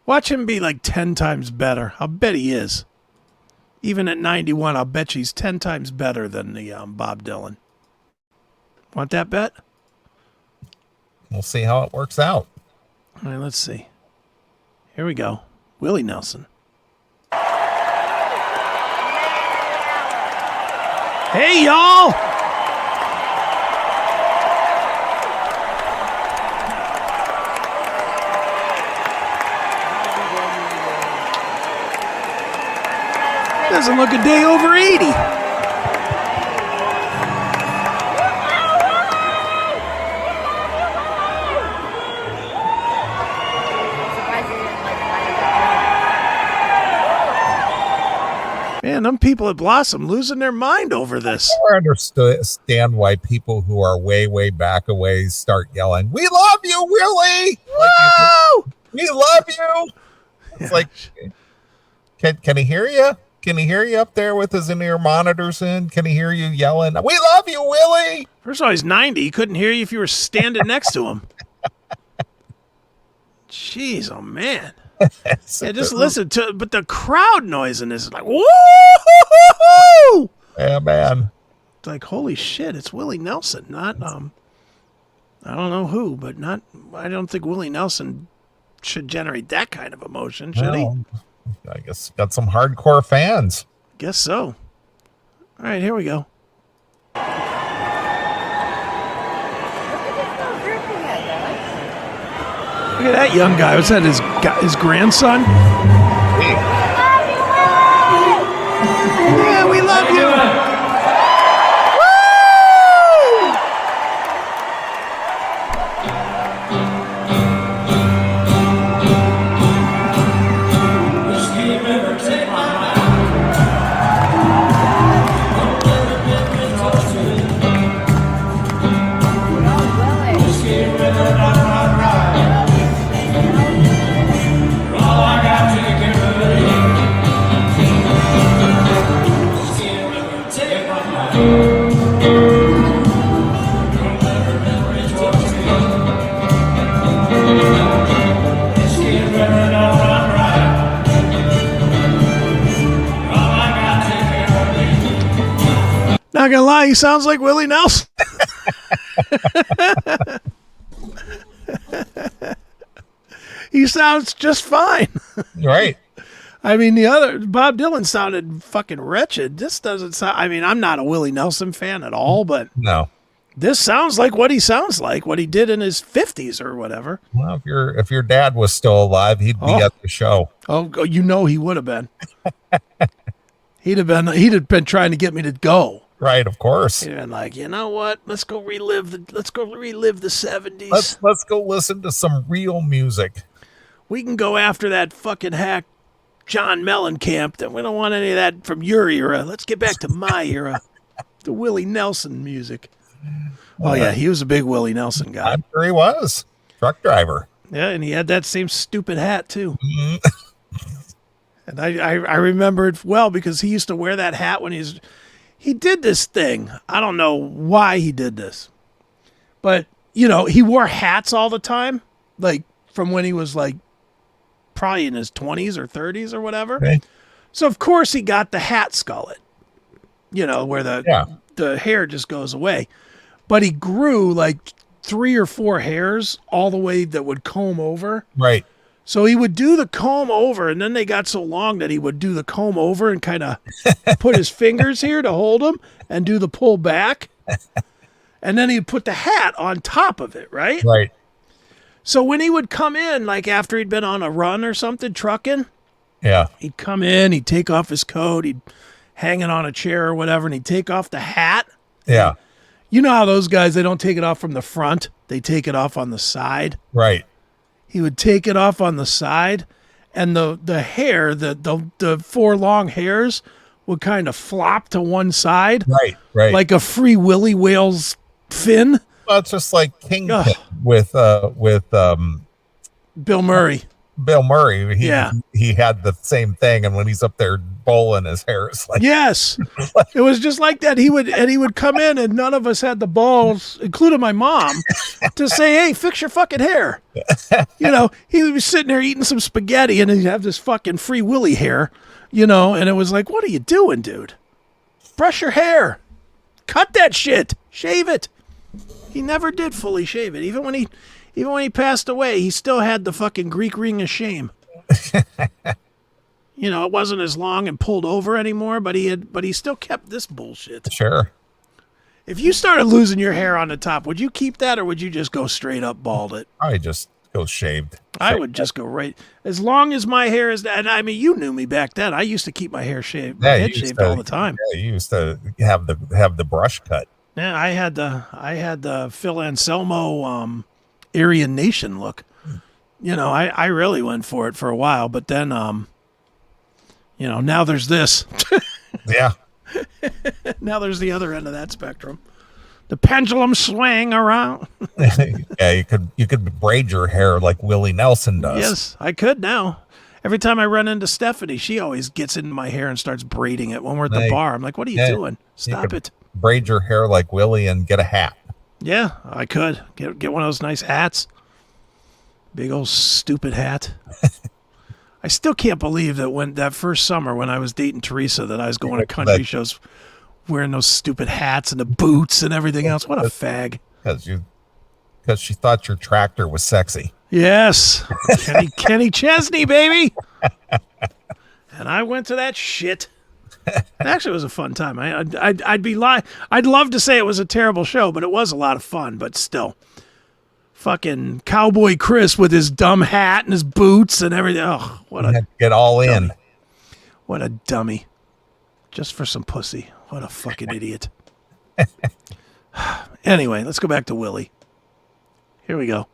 Watch him be like 10 times better. I'll bet he is. Even at 91, I'll bet he's 10 times better than the Bob Dylan. Want that bet? We'll see how it works out. All right, let's see. Here we go. Willie Nelson. Hey, y'all! Doesn't look a day over 80. Man, them people at Blossom losing their mind over this. I understand why people who are way, way back away start yelling, "We love you, Willie! Woo! We love you!" It's like, can he hear you? Can he hear you up there with his in-ear monitors in? Can he hear you yelling, "We love you, Willie"? First of all, he's 90. He couldn't hear you if you were standing next to him. Jeez, oh man. Yeah, just listen to, but the crowd noise in this is like, woo! Yeah, man. It's like, holy shit, it's Willie Nelson, not I don't know who, but not. I don't think Willie Nelson should generate that kind of emotion, should he? Well, I guess got some hardcore fans. Guess so. All right, here we go. Look at that young guy. Was that his grandson? Yeah, we love you. Not gonna lie, he sounds like Willie Nelson. He sounds just fine. Right. I mean, the other Bob Dylan sounded fucking wretched. This doesn't sound. I mean, I'm not a Willie Nelson fan at all, but No. this sounds like what he sounds like, what he did in his 50s or whatever. Well, if your dad was still alive, he'd be at the show. Oh, he would have been. He'd have been trying to get me to go. Right, of course. He'd have been like, you know what? Let's go relive the 70s. Let's go listen to some real music. We can go after that fucking hack John Mellencamp. That we don't want any of that from your era. Let's get back to my era. The Willie Nelson music. Oh yeah, he was a big Willie Nelson guy. I'm sure he was. Truck driver. Yeah, and he had that same stupid hat too. Mhm. And I remember it well because he used to wear that hat when he did this thing. I don't know why he did this. But, he wore hats all the time, like from when he was like probably in his 20s or 30s or whatever. Okay. So of course he got the hat skullet. Where the hair just goes away. But he grew like 3 or 4 hairs all the way that would comb over. Right. So he would do the comb over, and then they got so long that he would do the comb over and kind of put his fingers here to hold them and do the pull back. And then he'd put the hat on top of it, right? Right. So when he would come in, like after he'd been on a run or something, trucking, Yeah. he'd come in, he'd take off his coat, he'd hang it on a chair or whatever, and he'd take off the hat. Yeah. You know how those guys, they don't take it off from the front, they take it off on the side. Right. He would take it off on the side, and the hair, the 4 long hairs would kind of flop to one side, Right. like a Free Willy whale's fin. Well, it's just like Kingpin Ugh. with Bill Murray. Bill Murray. Yeah. He had the same thing, and when he's up there bowling, his hair is like Yes. It was just like that. He would come in, and none of us had the balls, including my mom, to say, "Hey, fix your fucking hair." You know, he was sitting there eating some spaghetti, and he'd have this fucking Free Willy hair, you know, and it was like, "What are you doing, dude? Brush your hair. Cut that shit. Shave it." He never did fully shave it. Even when he passed away, he still had the fucking Greek ring of shame. You know, it wasn't as long and pulled over anymore, but he still kept this bullshit. sure. If you started losing your hair on the top, would you keep that or would you just go straight up bald it? I just go shaved. I would just go right. As long as my hair is, and I mean, you knew me back then. I used to keep my hair shaved, my head shaved all the time. Yeah, you used to have the brush cut. Yeah, I had the Phil Anselmo Aryan Nation look. You know, I really went for it for a while, but then you know, now there's this. Yeah. Now there's the other end of that spectrum. The pendulum swing around. Yeah, you could braid your hair like Willie Nelson does. Yes, I could now. Every time I run into Stephanie, she always gets in my hair and starts braiding it when we're at the bar. I'm like, "What are you doing? Stop could it." Braid your hair like Willie and get a hat. Yeah, I could. Get one of those nice hats. Big old stupid hat. I still can't believe that when that first summer when I was dating Teresa that I was going to country shows wearing those stupid hats and the boots and everything else. What a fag. Because she thought your tractor was sexy. Yes. Kenny Chesney, baby. And I went to that shit. Actually, it was a fun time. I'd love to say it was a terrible show, but it was a lot of fun. But still, fucking Cowboy Chris with his dumb hat and his boots and everything. Oh, what a Get all in. what a dummy! Just for some pussy. What a fucking idiot. Anyway, let's go back to Willie. Here we go.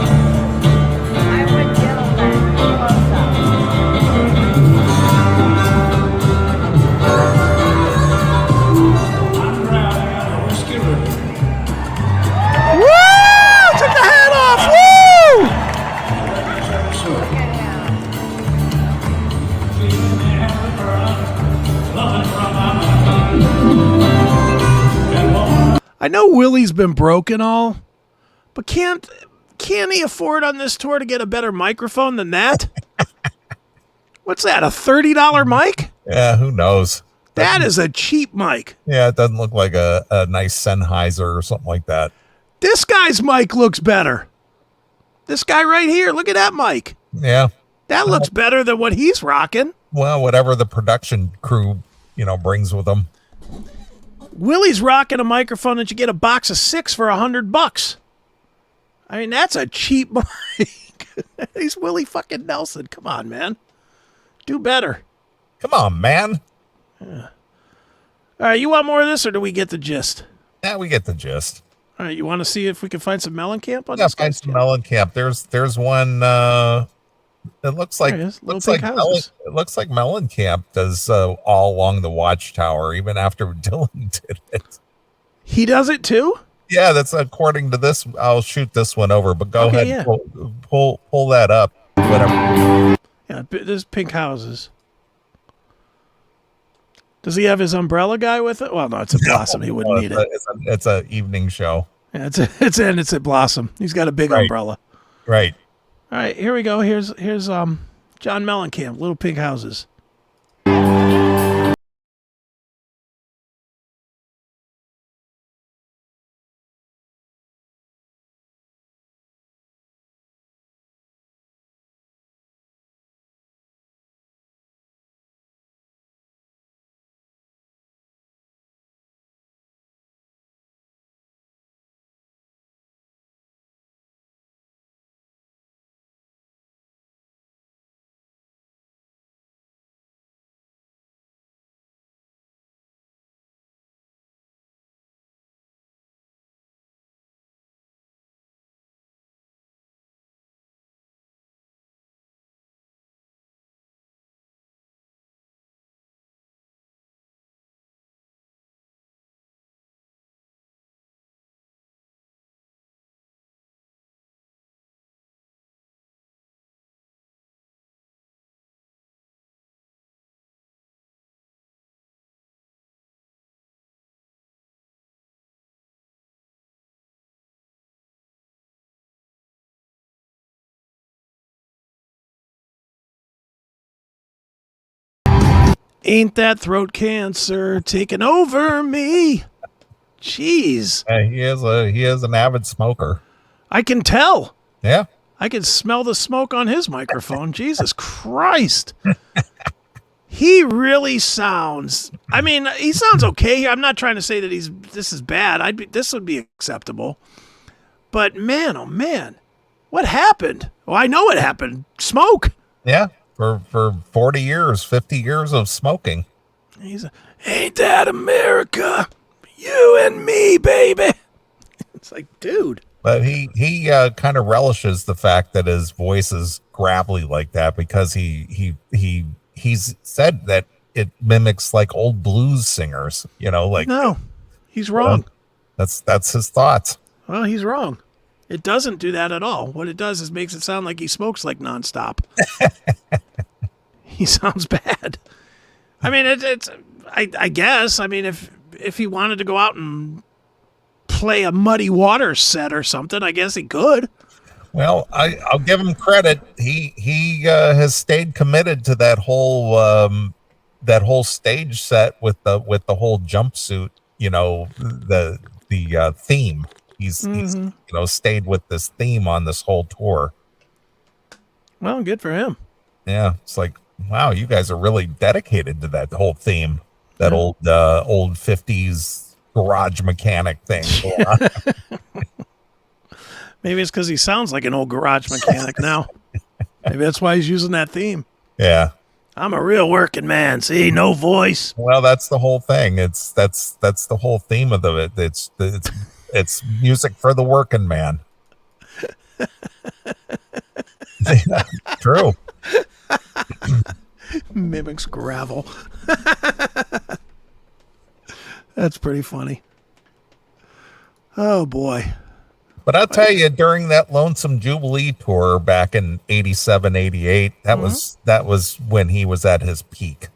I would get a little close up. Woo! Took the hat off! Woo! Look at him. I know Willie's been broke and all, but can't he afford on this tour to get a better microphone than that? What's that, a $30 mic? Yeah, who knows? That is a cheap mic. Yeah, it doesn't look like a nice Sennheiser or something like that. This guy's mic looks better. This guy right here, look at that mic. Yeah. That looks better than what he's rocking. Well, whatever the production crew, brings with them. Willie's rocking a microphone that you get a box of 6 for $100. I mean, that's a cheap mic. He's Willie fucking Nelson. Come on, man. Do better. Come on, man. All right, you want more of this, or do we get the gist? Yeah, we get the gist. All right, you want to see if we can find some Mellencamp on Yeah, this find guy's some channel? Mellencamp. There's one. It looks like There it is, Little looks Pink like Houses. it looks like Mellencamp does all along the Watchtower, even after Dylan did it. He does it too? Yeah, that's according to this. I'll shoot this one over, but go Okay, ahead, yeah. pull that up. Whatever. Yeah, there's Pink Houses. Does he have his umbrella guy with it? Well, no, it's a Blossom. He wouldn't need it. It's a evening show. Yeah, it's a Blossom. He's got a big Right. umbrella. Right. All right, here we go. Here's John Mellencamp, Little Pink Houses. Ain't that throat cancer taking over me? Jeez. He is an avid smoker. I can tell. Yeah. I can smell the smoke on his microphone. Jesus Christ. He really sounds, I mean, he sounds okay. I'm not trying to say that this is bad. This would be acceptable. But man, oh man, what happened? Well, I know what happened. Smoke. Yeah. For 40 years, 50 years of smoking. Ain't that America? You and me, baby. It's like, dude. But he kind of relishes the fact that his voice is gravelly like that because he's said that it mimics like old blues singers, like. No, he's wrong. That's his thoughts. Well, he's wrong. It doesn't do that at all. What it does is makes it sound like he smokes like nonstop. He sounds bad. I mean, I guess. I mean, if he wanted to go out and play a Muddy Waters set or something, I guess he could. Well, I'll give him credit. He has stayed committed to that whole stage set with the whole jumpsuit. The theme. He's stayed with this theme on this whole tour. Well, good for him. Yeah, it's like, wow, you guys are really dedicated to that whole theme. That old 50s garage mechanic thing. Maybe it's because he sounds like an old garage mechanic now. Maybe that's why he's using that theme. Yeah. I'm a real working man. See, no voice. Well, that's the whole thing. That's the whole theme of it's music for the working man. Yeah, true. Mimics gravel. That's pretty funny. Oh boy. But I'll tell you, during that Lonesome Jubilee tour back in 87, 88, that was when he was at his peak.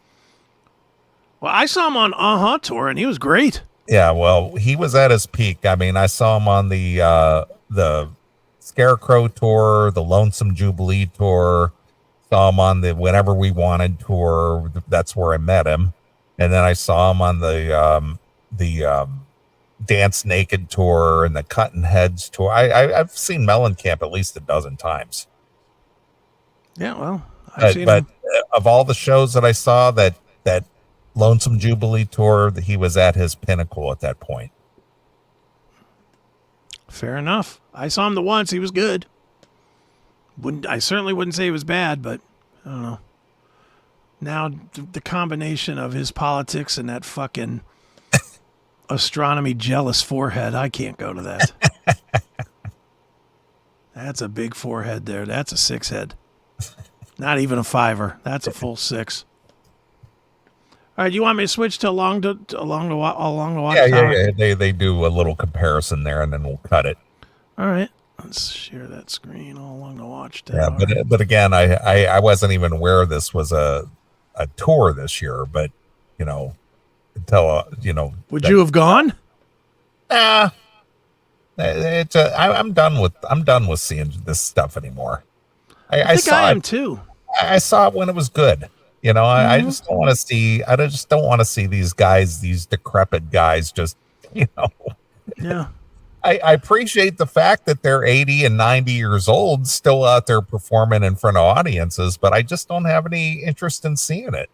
Well, I saw him on tour and he was great. Yeah, well, he was at his peak. I mean, I saw him on the Scarecrow tour, the Lonesome Jubilee tour, saw him on the Whenever We Wanted tour. That's where I met him. And then I saw him on the Dance Naked tour and the Cutting Heads tour. I've seen Mellencamp at least a dozen times. Yeah, well, but of all the shows that I saw, that Lonesome Jubilee tour, he was at his pinnacle at that point. Fair enough. I saw him once. He was good. I certainly wouldn't say he was bad, but I don't know. Now the combination of his politics and that fucking astronomy jealous forehead, I can't go to that. That's a big forehead there. That's a 6 head. Not even a 5er. That's a full 6. All right, you want me to switch to along the watch? Yeah. They do a little comparison there, and then we'll cut it. All right, let's share that screen all along the watchtower. Yeah, but again, I wasn't even aware this was a tour this year. But until would you have gone? Nah, I'm done with seeing this stuff anymore. I think I am too. I saw it when it was good. I just don't want to see. I just don't want to see these guys, these decrepit guys, just. Yeah. I appreciate the fact that they're 80 and 90 years old, still out there performing in front of audiences, but I just don't have any interest in seeing it.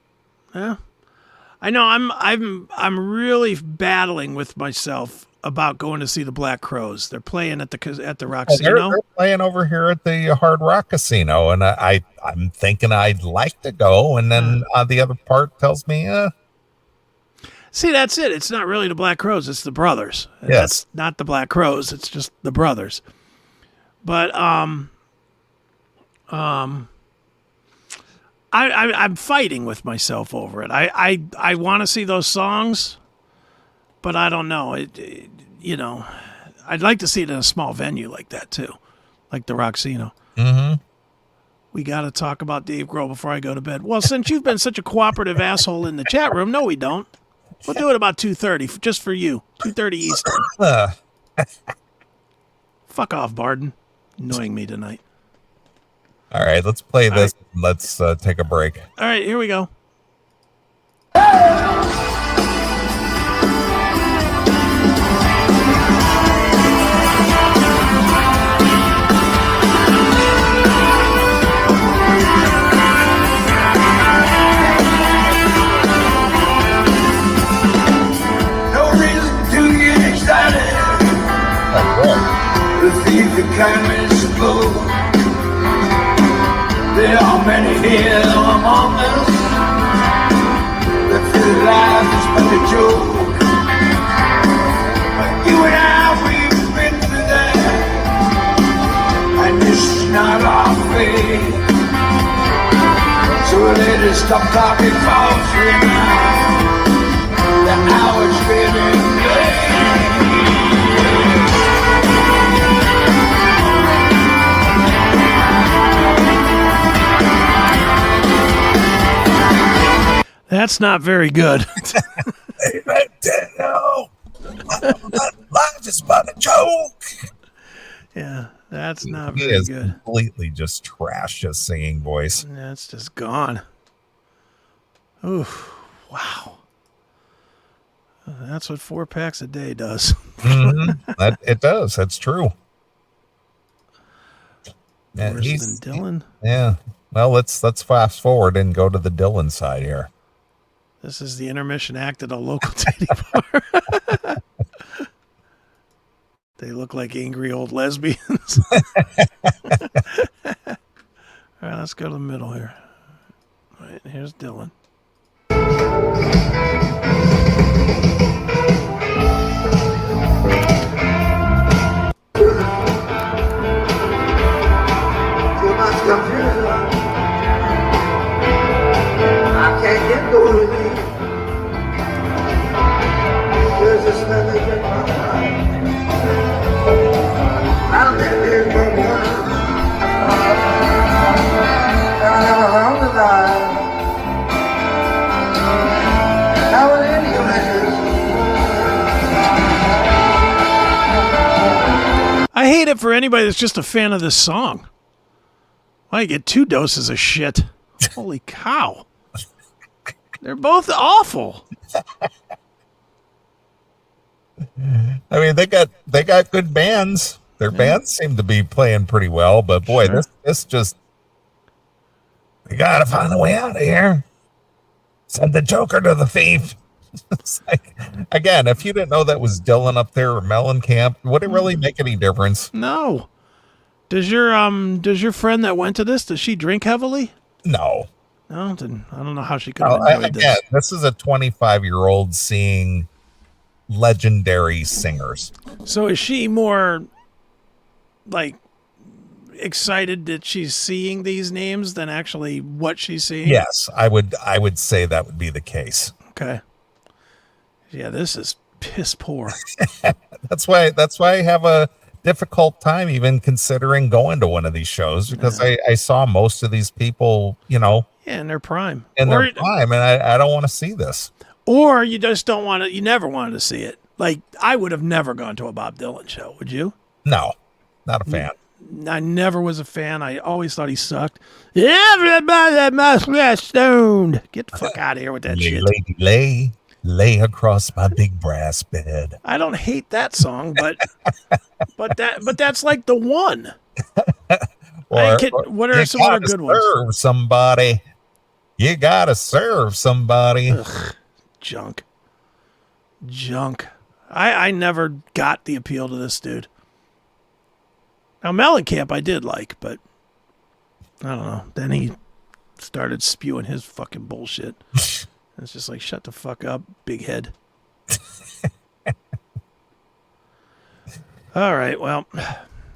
Yeah, I know. I'm really battling with myself about going to see the Black Crowes. They're playing at the Rock Casino. They're playing over here at the Hard Rock Casino, and I'm thinking I'd like to go, and then the other part tells me, See, that's it. It's not really the Black Crowes. It's the brothers. Yes. That's not the Black Crowes. It's just the brothers. But I'm fighting with myself over it. I want to see those songs, but I don't know. I'd like to see it in a small venue like that too, like the Roxino. mm-hmm. We got to talk about Dave Grohl before I go to bed. Well, since you've been such a cooperative asshole in the chat room, no, we don't. We'll do it about 2:30, just for you. 2:30 Eastern. Fuck off, Barden. Annoying me tonight. All right, let's play this. Let's take a break. All right, here we go. No reason to get excited. The thief that came in slow. There are many here among us that feel life is but a joke. But you and I, we've been through that, and this is not our fate. So let us stop talking falsely now. The hour's getting late. That's not very good. Life is but a joke. Yeah, that's not He very is good. completely just trash his singing voice. That's just gone. Oof. Wow. That's what 4 packs a day does. It does. That's true. Yeah, Worse than Dylan. Yeah. Well, let's fast forward and go to the Dylan side here. This is the intermission act at a local titty bar. They look like angry old lesbians. All right, let's go to the middle here. All right, here's Dylan. Too much confusion. I can't get no relief. There's this message in my mind. I'm in here for one. And I never found to die. Now it any wishes. I hate it for anybody that's just a fan of this song. Why you get 2 doses of shit? Holy cow. They're both awful. I mean, they got good bands. Their bands seem to be playing pretty well, but boy, Sure. this just, we gotta find a way out of here. Send the Joker to the thief. It's like, again, if you didn't know that was Dylan up there or Mellencamp, would it really make any difference? No. Does your friend that went to this, does she drink heavily? No. No, then I don't know how she could No, have enjoyed again, this. this is a 25-year-old seeing legendary singers. So is she more like excited that she's seeing these names than actually what she's seeing? Yes, I would say that would be the case. Okay. Yeah, this is piss poor. That's why I have a difficult time even considering going to one of these shows, because I saw most of these people, Yeah, in their prime. in their prime, and I don't want to see this. Or you just don't want to, you never wanted to see it. Like, I would have never gone to a Bob Dylan show, would you? No, not a fan. I never was a fan. I always thought he sucked. Everybody must get stoned. Get the fuck out of here with that shit. Lay across my big brass bed. I don't hate that song, but that's like the one. What are some other good ones? Serve somebody. You gotta serve somebody. Ugh, junk. I never got the appeal to this dude. Now Mellencamp I did like, but I don't know. Then he started spewing his fucking bullshit. It's just like, shut the fuck up, big head. All right, well,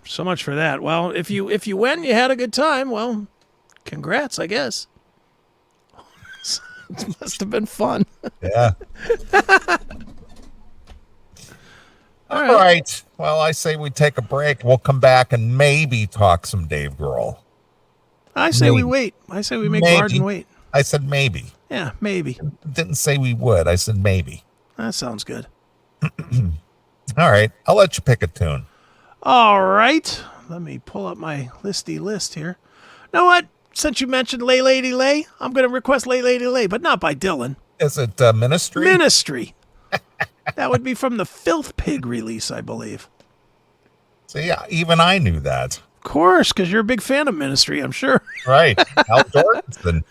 so much for that. Well, if you went and you had a good time, well, congrats, I guess. It must have been fun. Yeah. All right. Well, I say we take a break. We'll come back and maybe talk some Dave Grohl. I say we wait. I say we make Martin wait. I said maybe. Yeah, maybe. Didn't say we would. I said maybe. That sounds good. All right. I'll let you pick a tune. All right. Let me pull up my listy list here. You know what? Since you mentioned Lay Lady Lay, I'm going to request Lay Lady Lay, but not by Dylan. Is it Ministry? Ministry. That would be from the Filth Pig release, I believe. See, even I knew that. Of course, because you're a big fan of Ministry, I'm sure. Right. Al Jorgensen.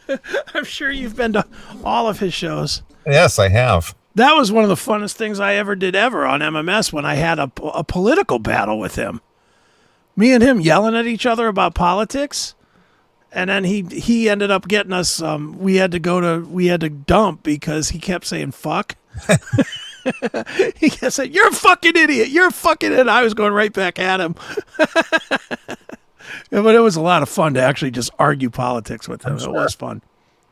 I'm sure you've been to all of his shows. Yes, I have. That was one of the funnest things I ever did on MMS when I had a political battle with him. Me and him yelling at each other about politics. And then he ended up getting us, we had to dump because he kept saying fuck. He kept saying, "You're a fucking idiot. You're a fucking idiot." I was going right back at him. Yeah, but it was a lot of fun to actually just argue politics with him. Sure. It was fun.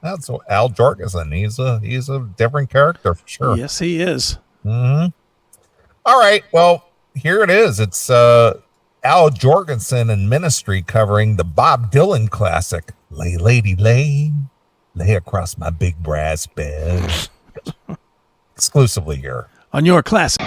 That's Al Jorgensen. He's a different character for sure. Yes, he is. Mm-hmm. All right. Well, here it is. It's Al Jorgensen and Ministry covering the Bob Dylan classic, "Lay, Lady, Lay, Lay Across My Big Brass Bed." Exclusively here On your classic.